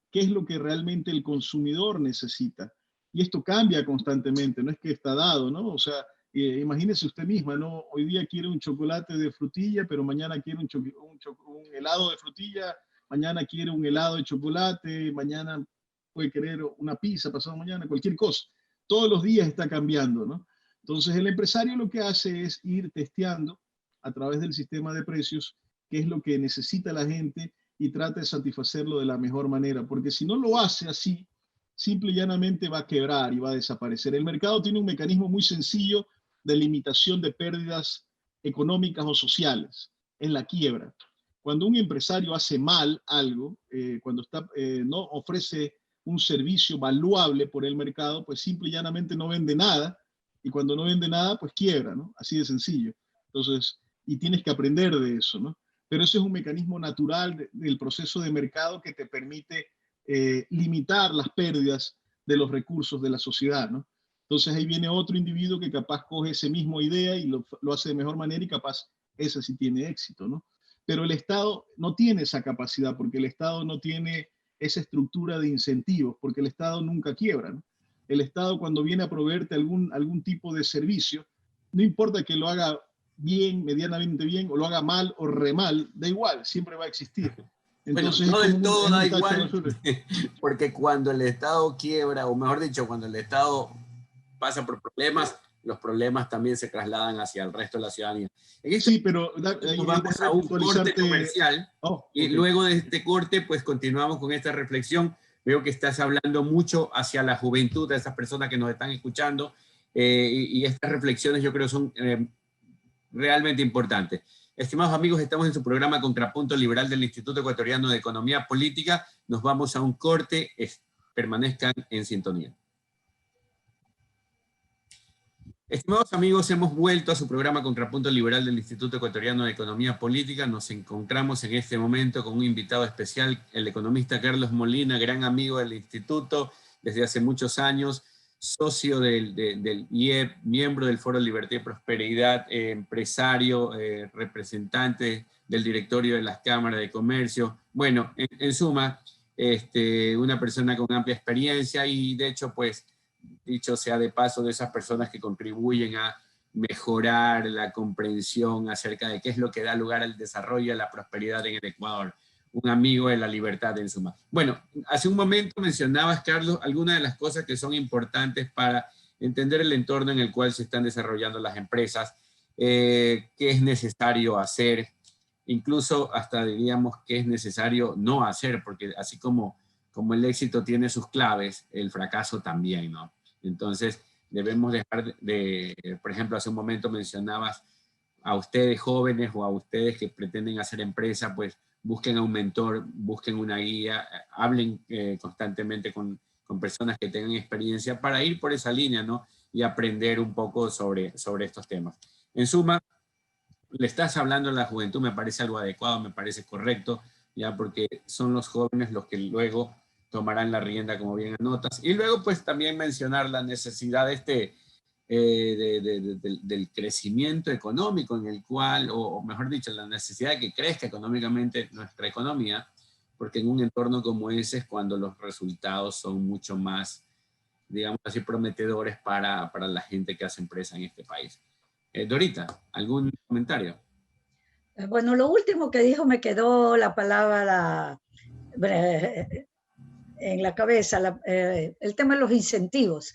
qué es lo que realmente el consumidor necesita. Y esto cambia constantemente, no es que está dado, ¿no? O sea, imagínese usted misma, ¿no? Hoy día quiere un chocolate de frutilla, pero mañana quiere un helado de frutilla, mañana quiere un helado de chocolate, mañana puede querer una pizza, pasado mañana, cualquier cosa. todos los días está cambiando, ¿no? Entonces el empresario lo que hace es ir testeando a través del sistema de precios qué es lo que necesita la gente y trata de satisfacerlo de la mejor manera, porque si no lo hace así, simple y llanamente va a quebrar y va a desaparecer. El mercado tiene un mecanismo muy sencillo de limitación de pérdidas económicas o sociales, es la quiebra. Cuando un empresario hace mal algo, cuando no ofrece un servicio valuable por el mercado, pues simple y llanamente no vende nada, y cuando no vende nada, pues quiebra, ¿no? Así de sencillo. Entonces, y tienes que aprender de eso, ¿no? Pero ese es un mecanismo natural del proceso de mercado que te permite limitar las pérdidas de los recursos de la sociedad, ¿no? Entonces ahí viene otro individuo que capaz coge esa misma idea y lo hace de mejor manera y capaz ese sí tiene éxito, ¿no? Pero el Estado no tiene esa capacidad porque el Estado no tiene esa estructura de incentivos, porque el Estado nunca quiebra, ¿no? El Estado cuando viene a proveerte algún tipo de servicio, no importa que lo haga bien, medianamente bien, o lo haga mal o re mal, da igual, siempre va a existir. Entonces, bueno, no del todo da tacho de igual, basura. porque cuando el Estado quiebra, o mejor dicho, cuando el Estado pasa por problemas, los problemas también se trasladan hacia el resto de la ciudadanía. Sí, pero Nos vamos a un corte comercial y okay. luego de este corte, pues continuamos con esta reflexión. Veo que estás hablando mucho hacia la juventud, a esas personas que nos están escuchando, y estas reflexiones yo creo son realmente importantes. Estimados amigos, estamos en su programa Contrapunto Liberal del Instituto Ecuatoriano de Economía Política. Nos vamos a un corte, permanezcan en sintonía. Estimados amigos, hemos vuelto a su programa Contrapunto Liberal del Instituto Ecuatoriano de Economía Política. Nos encontramos en este momento con un invitado especial, el economista Carlos Molina, gran amigo del instituto desde hace muchos años, socio del IEP, miembro del Foro Libertad y Prosperidad, empresario, representante del directorio de las cámaras de comercio. Bueno, en suma, una persona con amplia experiencia y de hecho, pues, dicho sea de paso, de esas personas que contribuyen a mejorar la comprensión acerca de qué es lo que da lugar al desarrollo y a la prosperidad en el Ecuador. Un amigo de la libertad en suma. Bueno, hace un momento mencionabas, Carlos, algunas de las cosas que son importantes para entender el entorno en el cual se están desarrollando las empresas, qué es necesario hacer, incluso hasta diríamos qué es necesario no hacer, porque así como el éxito tiene sus claves, el fracaso también, ¿no? Entonces, debemos dejar por ejemplo, hace un momento mencionabas a ustedes jóvenes o a ustedes que pretenden hacer empresa, pues busquen a un mentor, busquen una guía, hablen constantemente con personas que tengan experiencia para ir por esa línea, ¿no? Y aprender un poco sobre estos temas. En suma, le estás hablando a la juventud, me parece algo adecuado, me parece correcto, ya porque son los jóvenes los que luego tomarán la rienda, como bien anotas. Y luego, pues, también mencionar la necesidad del crecimiento económico en el cual, o mejor dicho, la necesidad de que crezca económicamente nuestra economía, porque en un entorno como ese es cuando los resultados son mucho más, digamos así, prometedores para la gente que hace empresa en este país. Dorita, ¿algún comentario? Bueno, lo último que dijo me quedó la palabra en la cabeza, el tema de los incentivos.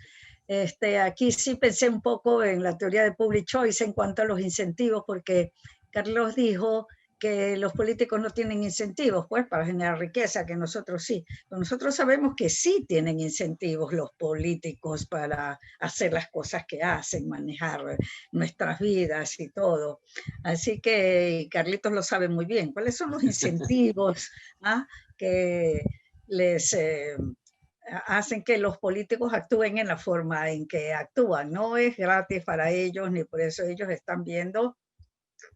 Aquí sí pensé un poco en la teoría de public choice en cuanto a los incentivos, porque Carlos dijo que los políticos no tienen incentivos, pues, para generar riqueza, que nosotros sí. Pero nosotros sabemos que sí tienen incentivos los políticos para hacer las cosas que hacen, manejar nuestras vidas y todo. Así que Carlitos lo sabe muy bien. ¿Cuáles son los incentivos que les hacen que los políticos actúen en la forma en que actúan? No es gratis para ellos, ni por eso ellos están viendo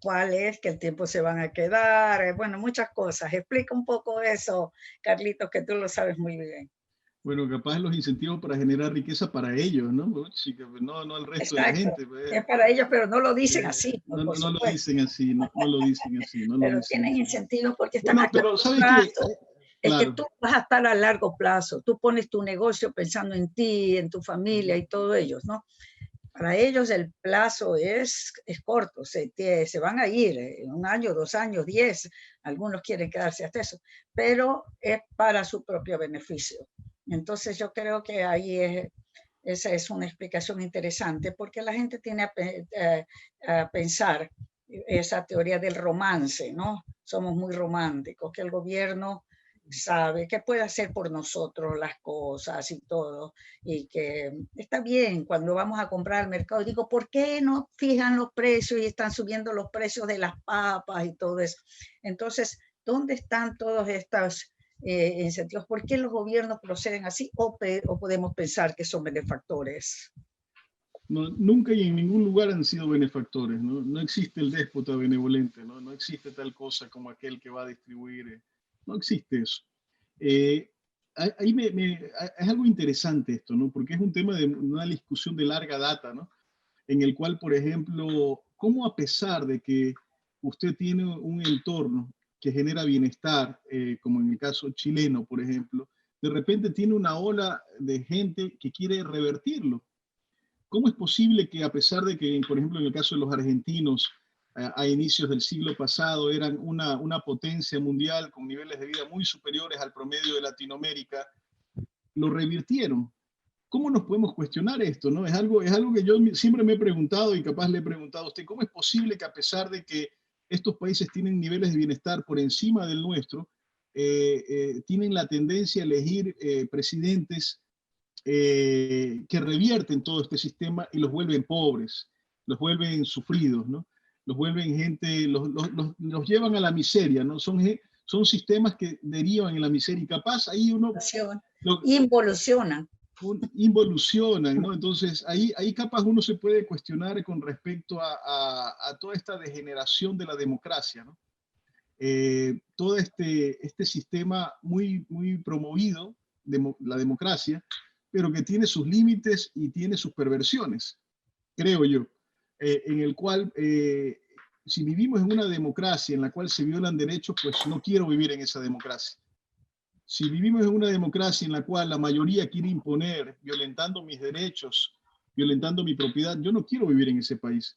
cuál es, que el tiempo se van a quedar, bueno, muchas cosas. Explica un poco eso, Carlitos, que tú lo sabes muy bien. Bueno, capaz los incentivos para generar riqueza para ellos, ¿no? No al resto de la gente. Pues. Es para ellos, pero no lo dicen así. No lo dicen así, no lo dicen así. Pero tienen incentivos porque están a largo plazo. Es claro. que tú vas a estar a largo plazo. Tú pones tu negocio pensando en ti, en tu familia y todo ellos, ¿no? Para ellos el plazo es corto, se van a ir en 1 año, 2 años, 10, algunos quieren quedarse hasta eso, pero es para su propio beneficio. Entonces yo creo que ahí Esa es una explicación interesante, porque la gente tiene a pensar esa teoría del romance, ¿no? Somos muy románticos, que el gobierno sabe que puede hacer por nosotros las cosas y todo, y que está bien cuando vamos a comprar al mercado. Digo, ¿por qué no fijan los precios y están subiendo los precios de las papas y todo eso? Entonces, ¿dónde están todos estos incentivos? ¿Por qué los gobiernos proceden así? ¿O podemos pensar que son benefactores? No, nunca y en ningún lugar han sido benefactores, ¿no? No existe el déspota benevolente, ¿no? No existe tal cosa como aquel que va a distribuir. No existe eso. Ahí es algo interesante esto, ¿no? Porque es un tema de una discusión de larga data, ¿no? En el cual, por ejemplo, cómo a pesar de que usted tiene un entorno que genera bienestar, como en el caso chileno, por ejemplo, de repente tiene una ola de gente que quiere revertirlo. ¿Cómo es posible que a pesar de que, por ejemplo, en el caso de los argentinos, a inicios del siglo pasado eran una potencia mundial con niveles de vida muy superiores al promedio de Latinoamérica, lo revirtieron? ¿Cómo nos podemos cuestionar esto, no? Es algo que yo siempre me he preguntado y capaz le he preguntado a usted, ¿cómo es posible que a pesar de que estos países tienen niveles de bienestar por encima del nuestro, tienen la tendencia a elegir presidentes que revierten todo este sistema y los vuelven pobres, los vuelven sufridos, ¿no? Los vuelven gente, los llevan a la miseria, ¿no? Son sistemas que derivan en la miseria y capaz ahí uno... Involucionan. Involucionan, ¿no? Entonces ahí capaz uno se puede cuestionar con respecto a toda esta degeneración de la democracia, ¿no? Todo este sistema muy promovido, la democracia, pero que tiene sus límites y tiene sus perversiones, creo yo, en el cual si vivimos en una democracia en la cual se violan derechos, pues no quiero vivir en esa democracia. Si vivimos en una democracia en la cual la mayoría quiere imponer, violentando mis derechos, violentando mi propiedad, yo no quiero vivir en ese país.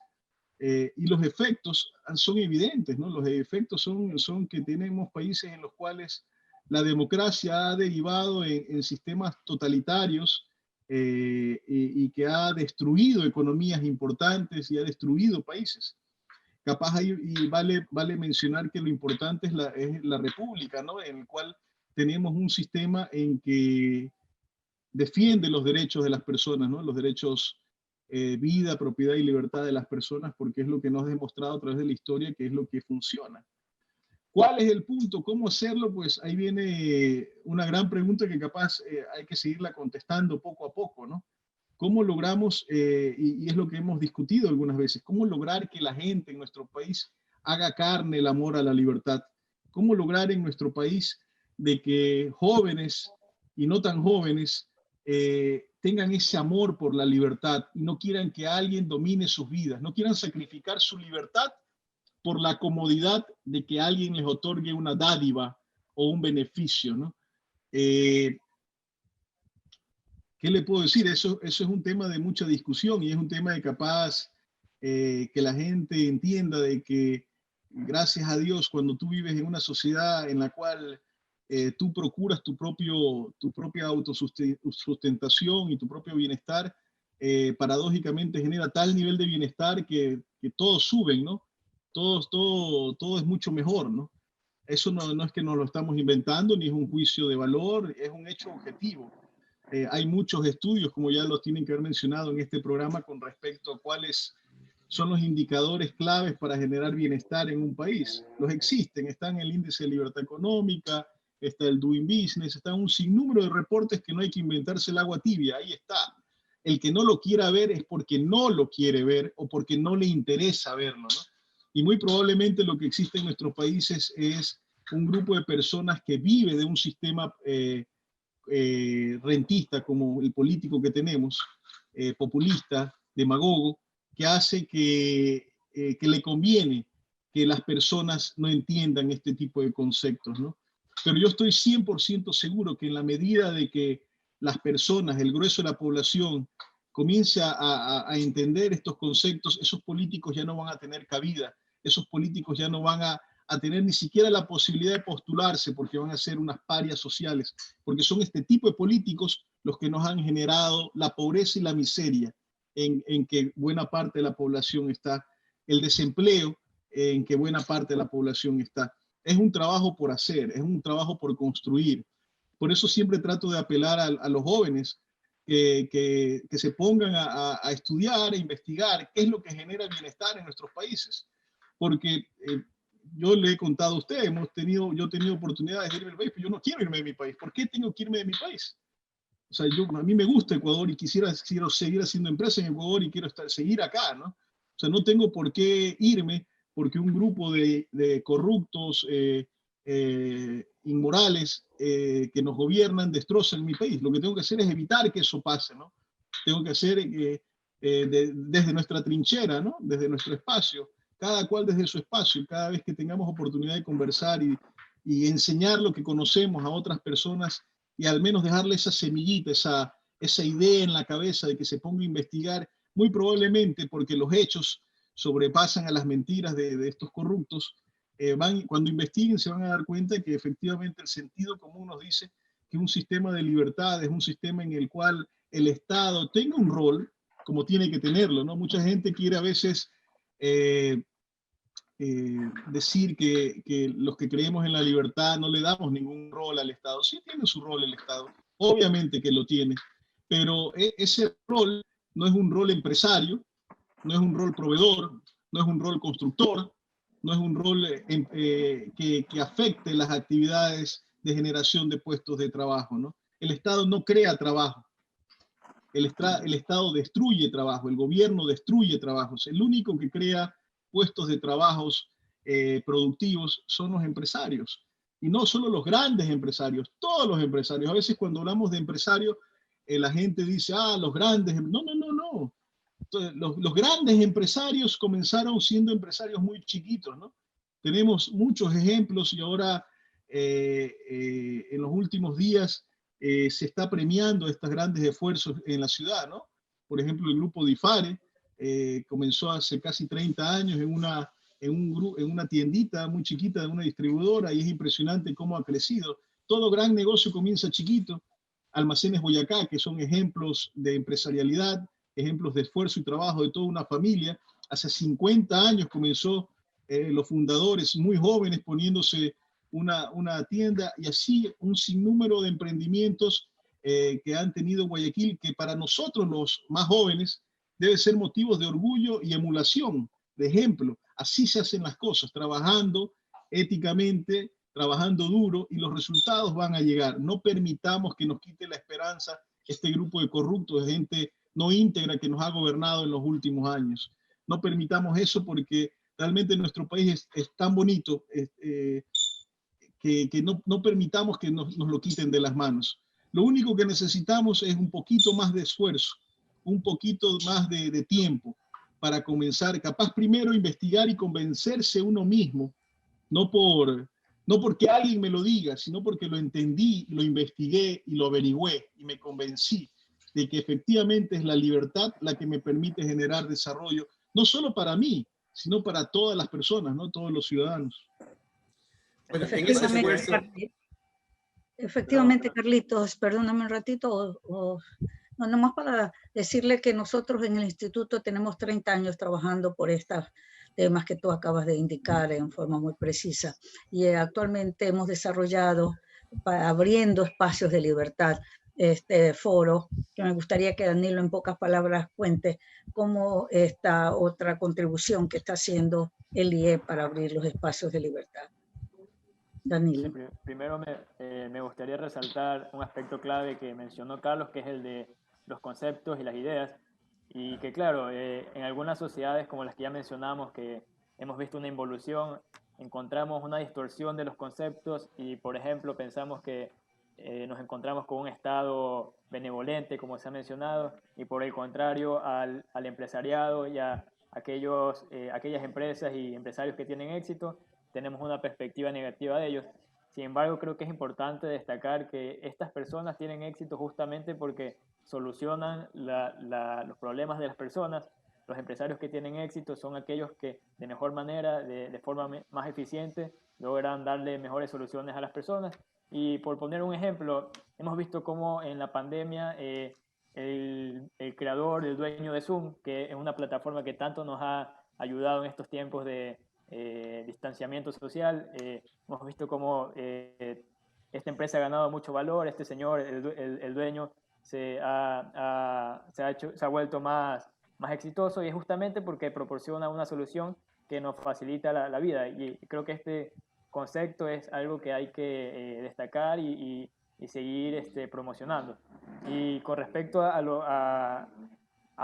Y los efectos son evidentes, ¿no? Los efectos son que tenemos países en los cuales la democracia ha derivado en sistemas totalitarios y que ha destruido economías importantes y ha destruido países. Capaz ahí, y vale mencionar que lo importante es la república, ¿no? En el cual tenemos un sistema en que defiende los derechos de las personas, ¿no? Los derechos vida, propiedad y libertad de las personas, porque es lo que nos ha demostrado a través de la historia que es lo que funciona. ¿Cuál es el punto? ¿Cómo hacerlo? Pues ahí viene una gran pregunta que capaz hay que seguirla contestando poco a poco, ¿no? ¿Cómo logramos, y es lo que hemos discutido algunas veces, cómo lograr que la gente en nuestro país haga carne el amor a la libertad? ¿Cómo lograr en nuestro país de que jóvenes y no tan jóvenes tengan ese amor por la libertad y no quieran que alguien domine sus vidas, no quieran sacrificar su libertad por la comodidad de que alguien les otorgue una dádiva o un beneficio, ¿no? ¿Qué le puedo decir? Eso es un tema de mucha discusión y es un tema de capaz que la gente entienda de que gracias a Dios cuando tú vives en una sociedad en la cual tú procuras tu propia autosustentación y tu propio bienestar, paradójicamente genera tal nivel de bienestar que todos suben, ¿no? Todo es mucho mejor, ¿no? Eso no es que nos lo estamos inventando, ni es un juicio de valor, es un hecho objetivo. Hay muchos estudios, como ya los tienen que haber mencionado en este programa, con respecto a cuáles son los indicadores claves para generar bienestar en un país. Los existen, están en el índice de libertad económica, está el Doing Business, está un sinnúmero de reportes que no hay que inventarse el agua tibia, ahí está. El que no lo quiera ver es porque no lo quiere ver o porque no le interesa verlo, ¿no? Y muy probablemente lo que existe en nuestros países es un grupo de personas que vive de un sistema rentista como el político que tenemos, populista, demagogo, que hace que le conviene que las personas no entiendan este tipo de conceptos, ¿no? Pero yo estoy 100% seguro que en la medida de que las personas, el grueso de la población, comience a entender estos conceptos, esos políticos ya no van a tener cabida, esos políticos ya no van a a tener ni siquiera la posibilidad de postularse porque van a ser unas parias sociales, porque son este tipo de políticos los que nos han generado la pobreza y la miseria en que buena parte de la población está, el desempleo en que buena parte de la población está. Es un trabajo por hacer, es un trabajo por construir. Por eso siempre trato de apelar a los jóvenes que se pongan a estudiar, a investigar qué es lo que genera bienestar en nuestros países. Porque yo le he contado a usted, yo he tenido oportunidades de irme del país, pero yo no quiero irme de mi país. ¿Por qué tengo que irme de mi país? O sea, a mí me gusta Ecuador y quiero seguir haciendo empresa en Ecuador y quiero seguir acá, ¿no? O sea, no tengo por qué irme porque un grupo de corruptos, inmorales, que nos gobiernan, destrozan mi país. Lo que tengo que hacer es evitar que eso pase, ¿no? Tengo que hacer desde nuestra trinchera, ¿no? Desde nuestro espacio, cada cual desde su espacio, cada vez que tengamos oportunidad de conversar y enseñar lo que conocemos a otras personas y al menos dejarle esa semillita, esa idea en la cabeza de que se ponga a investigar, muy probablemente porque los hechos sobrepasan a las mentiras de estos corruptos. Cuando investiguen se van a dar cuenta que efectivamente el sentido común nos dice que un sistema de libertad es un sistema en el cual el Estado tenga un rol, como tiene que tenerlo, ¿no? Mucha gente quiere a veces decir que los que creemos en la libertad no le damos ningún rol al Estado. Sí tiene su rol el Estado, obviamente que lo tiene, pero ese rol no es un rol empresario, no es un rol proveedor, no es un rol constructor, no es un rol que afecte las actividades de generación de puestos de trabajo, ¿no? El Estado no crea trabajo. El Estado destruye trabajo, el gobierno destruye trabajos. El único que crea puestos de trabajos productivos son los empresarios. Y no solo los grandes empresarios, todos los empresarios. A veces cuando hablamos de empresarios, la gente dice, los grandes. No, no, no, no. Entonces, los grandes empresarios comenzaron siendo empresarios muy chiquitos, ¿no? Tenemos muchos ejemplos y ahora en los últimos días se está premiando estos grandes esfuerzos en la ciudad, ¿no? Por ejemplo, el grupo DIFARE comenzó hace casi 30 años en una tiendita muy chiquita de una distribuidora y es impresionante cómo ha crecido. Todo gran negocio comienza chiquito. Almacenes Boyacá, que son ejemplos de empresarialidad, ejemplos de esfuerzo y trabajo de toda una familia. Hace 50 años comenzó los fundadores muy jóvenes poniéndose una tienda y así un sinnúmero de emprendimientos que han tenido Guayaquil, que para nosotros los más jóvenes debe ser motivos de orgullo y emulación, de ejemplo. Así se hacen las cosas, trabajando éticamente, trabajando duro y los resultados van a llegar. No permitamos que nos quite la esperanza este grupo de corruptos, de gente no íntegra que nos ha gobernado en los últimos años. No permitamos eso porque realmente nuestro país es tan bonito que no permitamos que nos lo quiten de las manos. Lo único que necesitamos es un poquito más de esfuerzo, un poquito más de tiempo para comenzar, capaz primero investigar y convencerse uno mismo, no porque alguien me lo diga, sino porque lo entendí, lo investigué y lo averigüé y me convencí de que efectivamente es la libertad la que me permite generar desarrollo, no solo para mí, sino para todas las personas, ¿no? Todos los ciudadanos. Bueno, en ese esfuerzo... Efectivamente, Carlitos, perdóname un ratito, no, nomás para decirle que nosotros en el instituto tenemos 30 años trabajando por estos temas que tú acabas de indicar en forma muy precisa. Y actualmente hemos desarrollado, abriendo espacios de libertad, este foro, que me gustaría que Danilo en pocas palabras cuente cómo esta otra contribución que está haciendo el IE para abrir los espacios de libertad. Danilo. Sí, primero me gustaría resaltar un aspecto clave que mencionó Carlos, que es el de los conceptos y las ideas, y que claro, en algunas sociedades como las que ya mencionamos, que hemos visto una involución, encontramos una distorsión de los conceptos y, por ejemplo, pensamos que nos encontramos con un Estado benevolente, como se ha mencionado, y por el contrario al empresariado y a aquellas empresas y empresarios que tienen éxito, tenemos una perspectiva negativa de ellos. Sin embargo, creo que es importante destacar que estas personas tienen éxito justamente porque solucionan los problemas de las personas, los empresarios que tienen éxito son aquellos que de mejor manera, de forma más eficiente, logran darle mejores soluciones a las personas. Y por poner un ejemplo, hemos visto cómo en la pandemia el creador, el dueño de Zoom, que es una plataforma que tanto nos ha ayudado en estos tiempos de distanciamiento social, hemos visto cómo esta empresa ha ganado mucho valor, este señor, el dueño, se ha vuelto más exitoso, y es justamente porque proporciona una solución que nos facilita la vida. Y creo que este concepto es algo que hay que destacar y seguir promocionando. Y con respecto a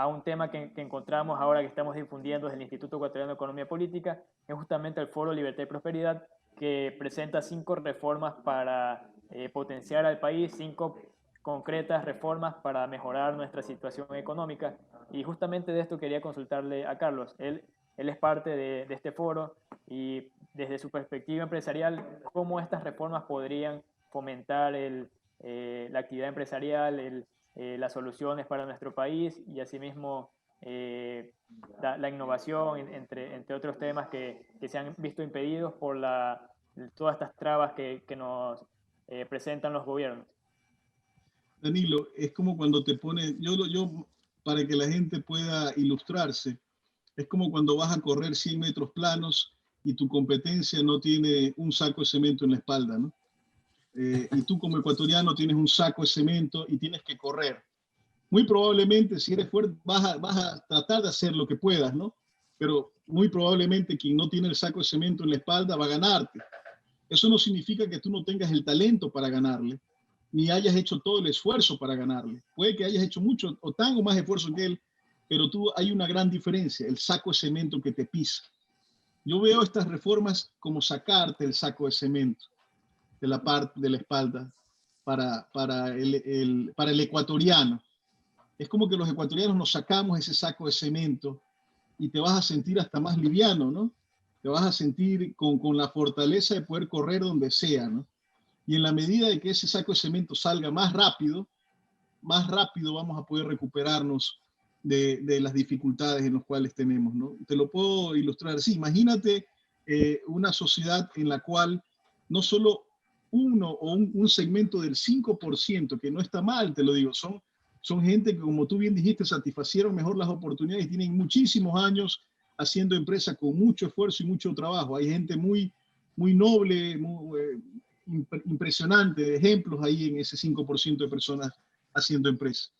un tema que encontramos ahora que estamos difundiendo desde el Instituto Ecuatoriano de Economía Política, es justamente el Foro Libertad y Prosperidad, que presenta 5 reformas para potenciar al país, 5 concretas reformas para mejorar nuestra situación económica. Y justamente de esto quería consultarle a Carlos. Él es parte de este foro, y desde su perspectiva empresarial, ¿cómo estas reformas podrían fomentar la actividad empresarial, las soluciones para nuestro país, y asimismo la innovación, entre otros temas que se han visto impedidos por todas estas trabas que nos presentan los gobiernos? Danilo, es como cuando te pones, para que la gente pueda ilustrarse, es como cuando vas a correr 100 metros planos y tu competencia no tiene un saco de cemento en la espalda, ¿no? Y tú como ecuatoriano tienes un saco de cemento y tienes que correr. Muy probablemente, si eres fuerte, vas a tratar de hacer lo que puedas, ¿no? Pero muy probablemente quien no tiene el saco de cemento en la espalda va a ganarte. Eso no significa que tú no tengas el talento para ganarle, ni hayas hecho todo el esfuerzo para ganarle. Puede que hayas hecho mucho o tan o más esfuerzo que él, pero hay una gran diferencia, el saco de cemento que te pisa. Yo veo estas reformas como sacarte el saco de cemento de la parte de la espalda para el ecuatoriano. Es como que los ecuatorianos nos sacamos ese saco de cemento y te vas a sentir hasta más liviano, ¿no? Te vas a sentir con la fortaleza de poder correr donde sea, ¿no? Y en la medida de que ese saco de cemento salga más rápido vamos a poder recuperarnos de las dificultades en las cuales tenemos, ¿no? Te lo puedo ilustrar así. Imagínate una sociedad en la cual no solo uno o un segmento del 5%, que no está mal, te lo digo, son gente que, como tú bien dijiste, satisfacieron mejor las oportunidades y tienen muchísimos años haciendo empresa con mucho esfuerzo y mucho trabajo. Hay gente muy noble, impresionante, de ejemplos ahí en ese 5% de personas haciendo empresa.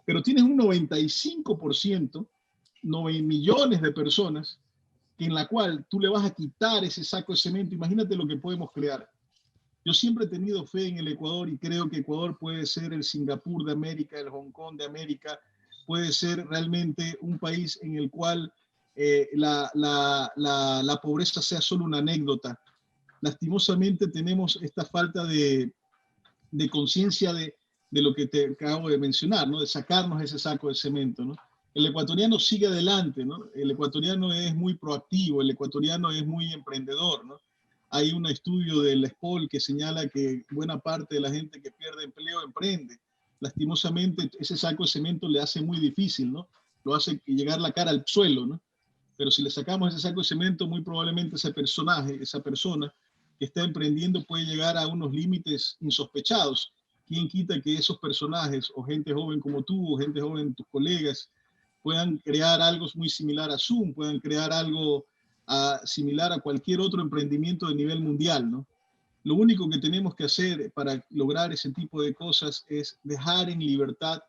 Pero tienes un 95%, 9 millones de personas, en la cual tú le vas a quitar ese saco de cemento. Imagínate lo que podemos crear. Yo siempre he tenido fe en el Ecuador y creo que Ecuador puede ser el Singapur de América, el Hong Kong de América, puede ser realmente un país en el cual la pobreza sea solo una anécdota. Lastimosamente tenemos esta falta de conciencia de lo que te acabo de mencionar, ¿no? De sacarnos ese saco de cemento, ¿no? El ecuatoriano sigue adelante, ¿no? El ecuatoriano es muy proactivo, el ecuatoriano es muy emprendedor, ¿no? Hay un estudio del SPOL que señala que buena parte de la gente que pierde empleo emprende. Lastimosamente, ese saco de cemento le hace muy difícil, ¿no? Lo hace llegar la cara al suelo, ¿no? Pero si le sacamos ese saco de cemento, muy probablemente esa persona que está emprendiendo puede llegar a unos límites insospechados. ¿Quién quita que esos personajes, o gente joven como tú, o gente joven, tus colegas, puedan crear algo muy similar a Zoom, puedan crear algo similar a cualquier otro emprendimiento de nivel mundial, ¿no? Lo único que tenemos que hacer para lograr ese tipo de cosas es dejar en libertad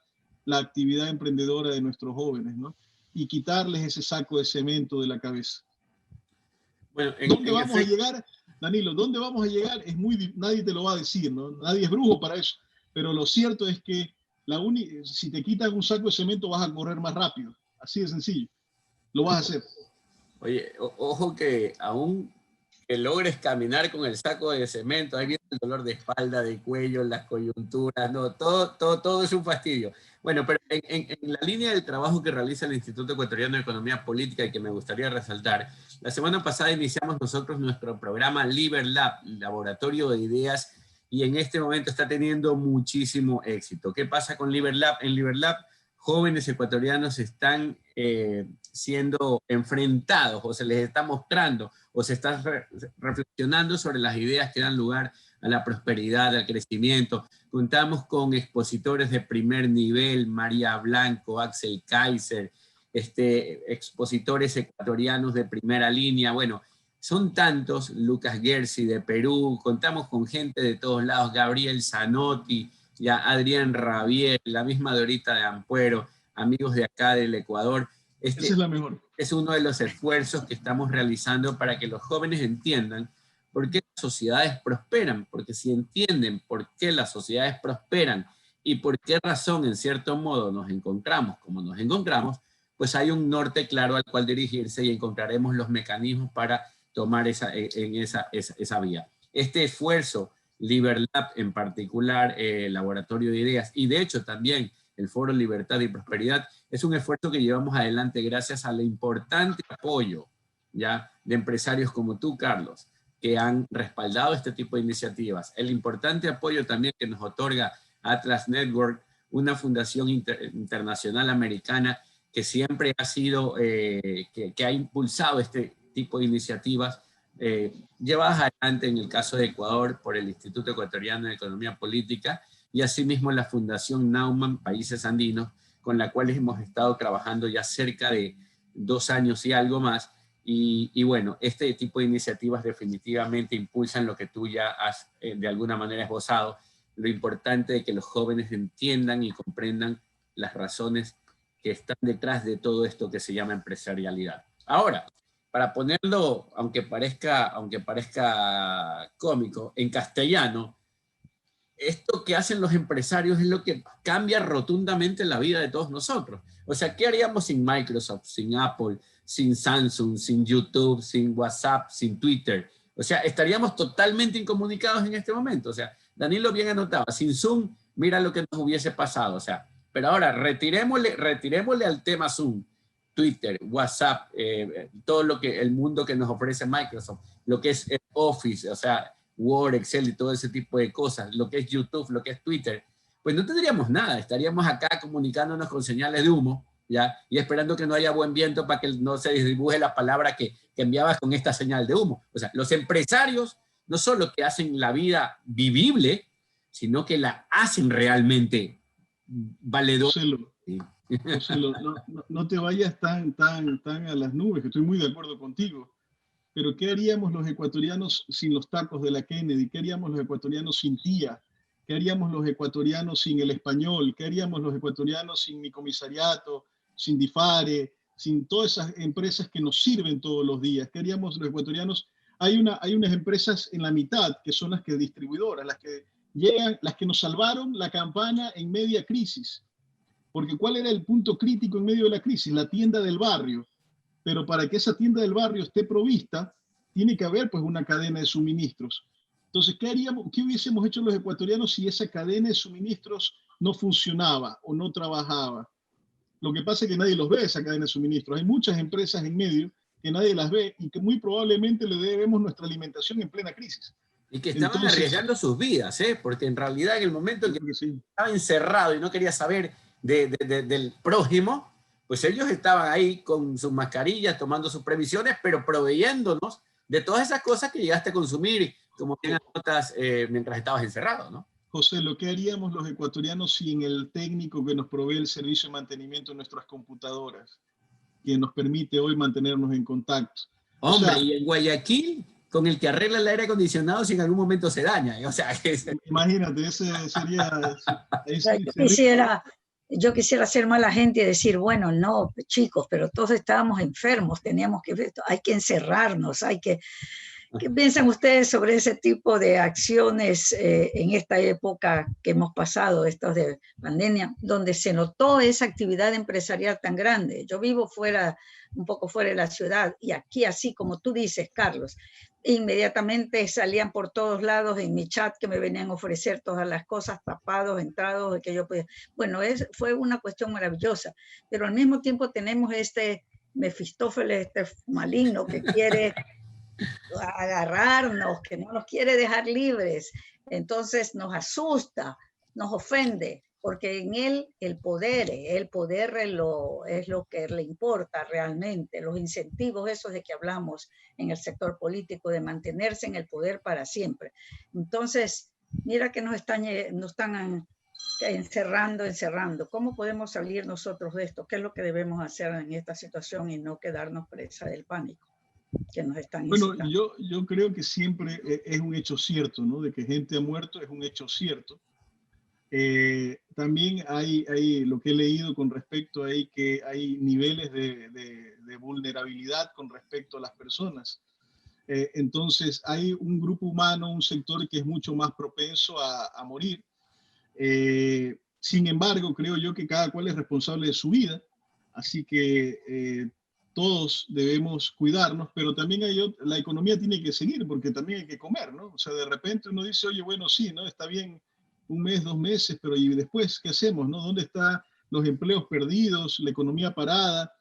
la actividad emprendedora de nuestros jóvenes, ¿no? Y quitarles ese saco de cemento de la cabeza. Bueno, ¿dónde vamos a llegar, Danilo? ¿Dónde vamos a llegar? Nadie te lo va a decir, ¿no? Nadie es brujo para eso. Pero lo cierto es que si te quitan un saco de cemento vas a correr más rápido. Así de sencillo. Lo vas a hacer. Oye, ojo que aún que logres caminar con el saco de cemento, ahí viene el dolor de espalda, de cuello, las coyunturas, no, todo es un fastidio. Bueno, pero en la línea del trabajo que realiza el Instituto Ecuatoriano de Economía Política y que me gustaría resaltar, la semana pasada iniciamos nosotros nuestro programa LiberLab, Laboratorio de Ideas, y en este momento está teniendo muchísimo éxito. ¿Qué pasa con LiberLab? En LiberLab jóvenes ecuatorianos están siendo enfrentados, o se les está mostrando, o se está reflexionando sobre las ideas que dan lugar a la prosperidad, al crecimiento. Contamos con expositores de primer nivel, María Blanco, Axel Kaiser, expositores ecuatorianos de primera línea. Bueno, son tantos, Lucas Gersi de Perú, contamos con gente de todos lados, Gabriel Zanotti, ya Adrián Rabiel, la misma Dorita de Ampuero, amigos de acá del Ecuador. Esa es la mejor. Es uno de los esfuerzos que estamos realizando para que los jóvenes entiendan por qué las sociedades prosperan, porque si entienden por qué las sociedades prosperan y por qué razón, en cierto modo, nos encontramos como nos encontramos, pues hay un norte claro al cual dirigirse y encontraremos los mecanismos para tomar esa vía. Este esfuerzo, LiberLab en particular, Laboratorio de Ideas, y de hecho también el Foro Libertad y Prosperidad, es un esfuerzo que llevamos adelante gracias al importante apoyo, ¿ya?, de empresarios como tú, Carlos, que han respaldado este tipo de iniciativas. El importante apoyo también que nos otorga Atlas Network, una fundación internacional americana que siempre ha sido, que ha impulsado este tipo de iniciativas, llevadas adelante en el caso de Ecuador por el Instituto Ecuatoriano de Economía Política, y asimismo la Fundación Naumann Países Andinos, con la cual hemos estado trabajando ya cerca de 2 años y algo más, y bueno, este tipo de iniciativas definitivamente impulsan lo que tú ya has de alguna manera esbozado, lo importante de que los jóvenes entiendan y comprendan las razones que están detrás de todo esto que se llama empresarialidad. Ahora, para ponerlo, aunque parezca cómico, en castellano, esto que hacen los empresarios es lo que cambia rotundamente la vida de todos nosotros. O sea, ¿qué haríamos sin Microsoft, sin Apple, sin Samsung, sin YouTube, sin WhatsApp, sin Twitter? O sea, estaríamos totalmente incomunicados en este momento. O sea, Danilo bien anotaba, sin Zoom, mira lo que nos hubiese pasado. O sea, pero ahora retirémosle al tema Zoom, Twitter, WhatsApp, todo lo que el mundo que nos ofrece Microsoft, lo que es el Office, o sea, Word, Excel y todo ese tipo de cosas, lo que es YouTube, lo que es Twitter, pues no tendríamos nada, estaríamos acá comunicándonos con señales de humo, ¿ya? Y esperando que no haya buen viento para que no se distribuje la palabra que enviabas con esta señal de humo. O sea, los empresarios no solo que hacen la vida vivible, sino que la hacen realmente valedora. José, no te vayas tan a las nubes, que estoy muy de acuerdo contigo. Pero ¿qué haríamos los ecuatorianos sin los tacos de la Kennedy? ¿Qué haríamos los ecuatorianos sin TIA? ¿Qué haríamos los ecuatorianos sin el español? ¿Qué haríamos los ecuatorianos sin mi comisariato, sin DIFARE, sin todas esas empresas que nos sirven todos los días? ¿Qué haríamos los ecuatorianos? Hay unas empresas en la mitad que son las que distribuidoras, las que llegan, las que nos salvaron la campana en media crisis. Porque ¿cuál era el punto crítico en medio de la crisis? La tienda del barrio. Pero para que esa tienda del barrio esté provista, tiene que haber pues una cadena de suministros. Entonces, ¿qué hubiésemos hecho los ecuatorianos si esa cadena de suministros no funcionaba o no trabajaba? Lo que pasa es que nadie los ve, esa cadena de suministros. Hay muchas empresas en medio que nadie las ve y que muy probablemente le debemos nuestra alimentación en plena crisis. Y que estaban arriesgando sus vidas, porque en realidad en el momento en que estaba encerrado y no quería saber del prójimo, pues ellos estaban ahí con sus mascarillas, tomando sus previsiones, pero proveyéndonos de todas esas cosas que llegaste a consumir, como bien anotas mientras estabas encerrado, ¿no? José, lo que haríamos los ecuatorianos sin el técnico que nos provee el servicio de mantenimiento de nuestras computadoras, que nos permite hoy mantenernos en contacto. Hombre, y en Guayaquil, con el que arregla el aire acondicionado si en algún momento se daña. O sea, imagínate, ese sería... Yo quisiera ser mala gente y decir, bueno, no, chicos, pero todos estábamos enfermos, teníamos que ver, hay que encerrarnos, ¿Qué piensan ustedes sobre ese tipo de acciones en esta época que hemos pasado, estos de pandemia, donde se notó esa actividad empresarial tan grande? Yo vivo un poco fuera de la ciudad, y aquí, así como tú dices, Carlos, inmediatamente salían por todos lados en mi chat que me venían a ofrecer todas las cosas, tapados, entrados, que yo podía. Bueno, fue una cuestión maravillosa, pero al mismo tiempo tenemos este Mefistófeles, este maligno que quiere agarrarnos, que no nos quiere dejar libres, entonces nos asusta, nos ofende. porque en él el poder es lo que le importa realmente, los incentivos esos de que hablamos en el sector político, de mantenerse en el poder para siempre. Entonces, mira que nos están encerrando. ¿Cómo podemos salir nosotros de esto? ¿Qué es lo que debemos hacer en esta situación y no quedarnos presa del pánico que nos están Bueno, incitando? yo creo que siempre es un hecho cierto, ¿no? De que gente ha muerto es un hecho cierto. También hay lo que he leído con respecto a que hay niveles de vulnerabilidad con respecto a las personas. Entonces hay un grupo humano, un sector que es mucho más propenso a morir. Sin embargo, creo yo que cada cual es responsable de su vida, así que todos debemos cuidarnos, pero también la economía tiene que seguir porque también hay que comer, ¿no? O sea, de repente uno dice, oye, bueno, sí, ¿no? Está bien un mes, 2 meses, pero ¿y después qué hacemos, no? ¿Dónde están los empleos perdidos, la economía parada?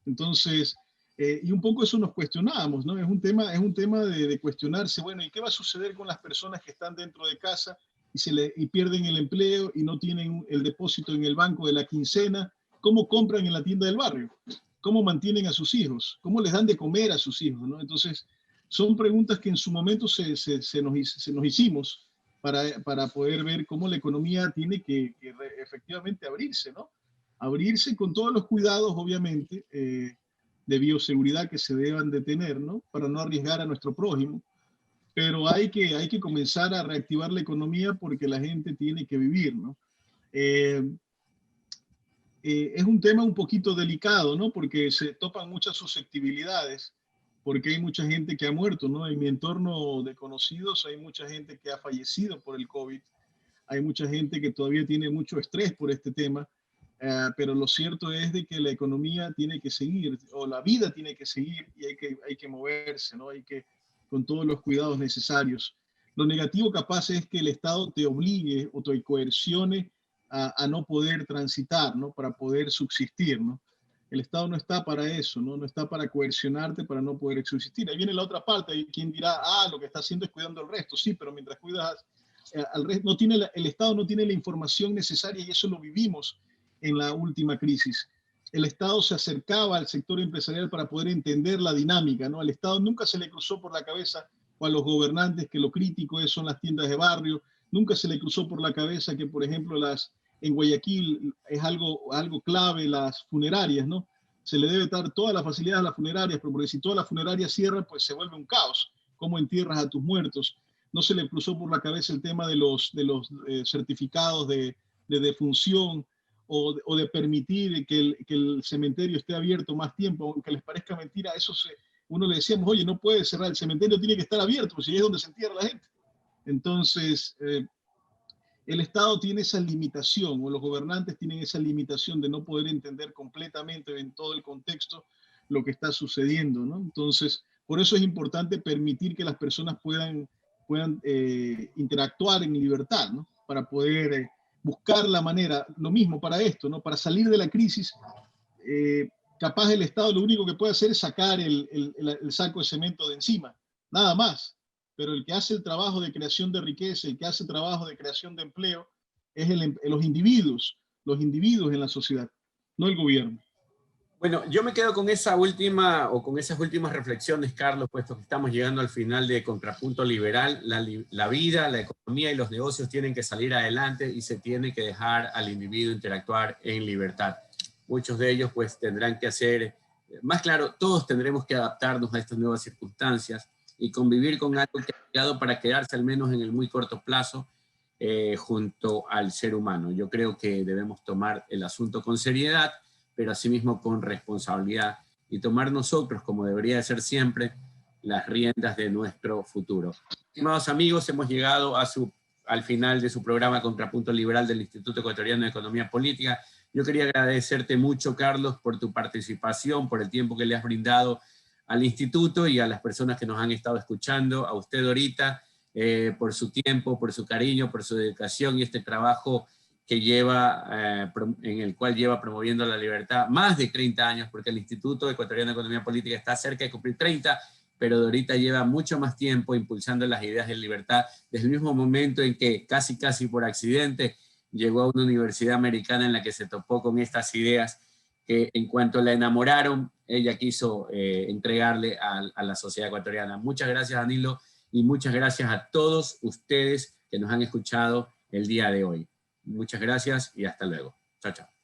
Entonces, y un poco eso nos cuestionábamos, ¿no? Es un tema de cuestionarse, bueno, ¿y qué va a suceder con las personas que están dentro de casa y pierden el empleo y no tienen el depósito en el banco de la quincena? ¿Cómo compran en la tienda del barrio? ¿Cómo mantienen a sus hijos? ¿Cómo les dan de comer a sus hijos, ¿no? Entonces, son preguntas que en su momento se nos hicimos para poder ver cómo la economía tiene que efectivamente abrirse, ¿no? Abrirse con todos los cuidados, obviamente, de bioseguridad que se deban de tener, ¿no? Para no arriesgar a nuestro prójimo. Pero hay que comenzar a reactivar la economía porque la gente tiene que vivir, ¿no? Es un tema un poquito delicado, ¿no? Porque se topan muchas susceptibilidades, porque hay mucha gente que ha muerto, ¿no? En mi entorno de conocidos hay mucha gente que ha fallecido por el COVID, hay mucha gente que todavía tiene mucho estrés por este tema, pero lo cierto es de que la economía tiene que seguir, o la vida tiene que seguir, y hay que moverse, ¿no? Hay que, con todos los cuidados necesarios. Lo negativo capaz es que el Estado te obligue o te coercione a no poder transitar, ¿no? Para poder subsistir, ¿no? El Estado no está para eso, ¿no? No está para coercionarte para no poder subsistir. Ahí viene la otra parte, hay quien dirá, lo que está haciendo es cuidando al resto. Sí, pero mientras cuidas al resto, el Estado no tiene la información necesaria y eso lo vivimos en la última crisis. El Estado se acercaba al sector empresarial para poder entender la dinámica, ¿no? Al Estado nunca se le cruzó por la cabeza, o a los gobernantes, que lo crítico son las tiendas de barrio, nunca se le cruzó por la cabeza que, por ejemplo, en Guayaquil es algo clave, las funerarias, ¿no? Se le debe dar todas las facilidades a las funerarias, porque si todas las funerarias cierran, pues se vuelve un caos. ¿Cómo entierras a tus muertos? No se le cruzó por la cabeza el tema de los certificados de defunción, o de permitir que el cementerio esté abierto más tiempo, aunque les parezca mentira. Uno le decíamos, oye, no puede cerrar, el cementerio tiene que estar abierto, pues si es donde se entierra la gente. Entonces, el Estado tiene esa limitación, o los gobernantes tienen esa limitación de no poder entender completamente en todo el contexto lo que está sucediendo, ¿no? Entonces, por eso es importante permitir que las personas puedan interactuar en libertad, ¿no? Para poder buscar la manera, lo mismo para esto, ¿no? Para salir de la crisis, capaz el Estado lo único que puede hacer es sacar el saco de cemento de encima, nada más. Pero el que hace el trabajo de creación de riqueza, el que hace el trabajo de creación de empleo, es los individuos en la sociedad, no el gobierno. Bueno, yo me quedo con esa última, o con esas últimas reflexiones, Carlos, puesto que estamos llegando al final de Contrapunto Liberal. La vida, la economía y los negocios tienen que salir adelante y se tiene que dejar al individuo interactuar en libertad. Muchos de ellos pues tendrán que hacer, más claro, todos tendremos que adaptarnos a estas nuevas circunstancias y convivir con algo que ha llegado para quedarse al menos en el muy corto plazo junto al ser humano. Yo creo que debemos tomar el asunto con seriedad, pero asimismo con responsabilidad, y tomar nosotros, como debería de ser siempre, las riendas de nuestro futuro. Estimados amigos, hemos llegado al final de su programa Contrapunto Liberal del Instituto Ecuatoriano de Economía Política. Yo quería agradecerte mucho, Carlos, por tu participación, por el tiempo que le has brindado al instituto y a las personas que nos han estado escuchando, a usted ahorita, por su tiempo, por su cariño, por su dedicación y este trabajo que lleva, en el cual lleva promoviendo la libertad más de 30 años, porque el Instituto Ecuatoriano de Economía Política está cerca de cumplir 30, pero de ahorita lleva mucho más tiempo impulsando las ideas de libertad, desde el mismo momento en que casi por accidente llegó a una universidad americana en la que se topó con estas ideas que en cuanto la enamoraron, ella quiso entregarle a la sociedad ecuatoriana. Muchas gracias, Danilo, y muchas gracias a todos ustedes que nos han escuchado el día de hoy. Muchas gracias y hasta luego. Chao, chao.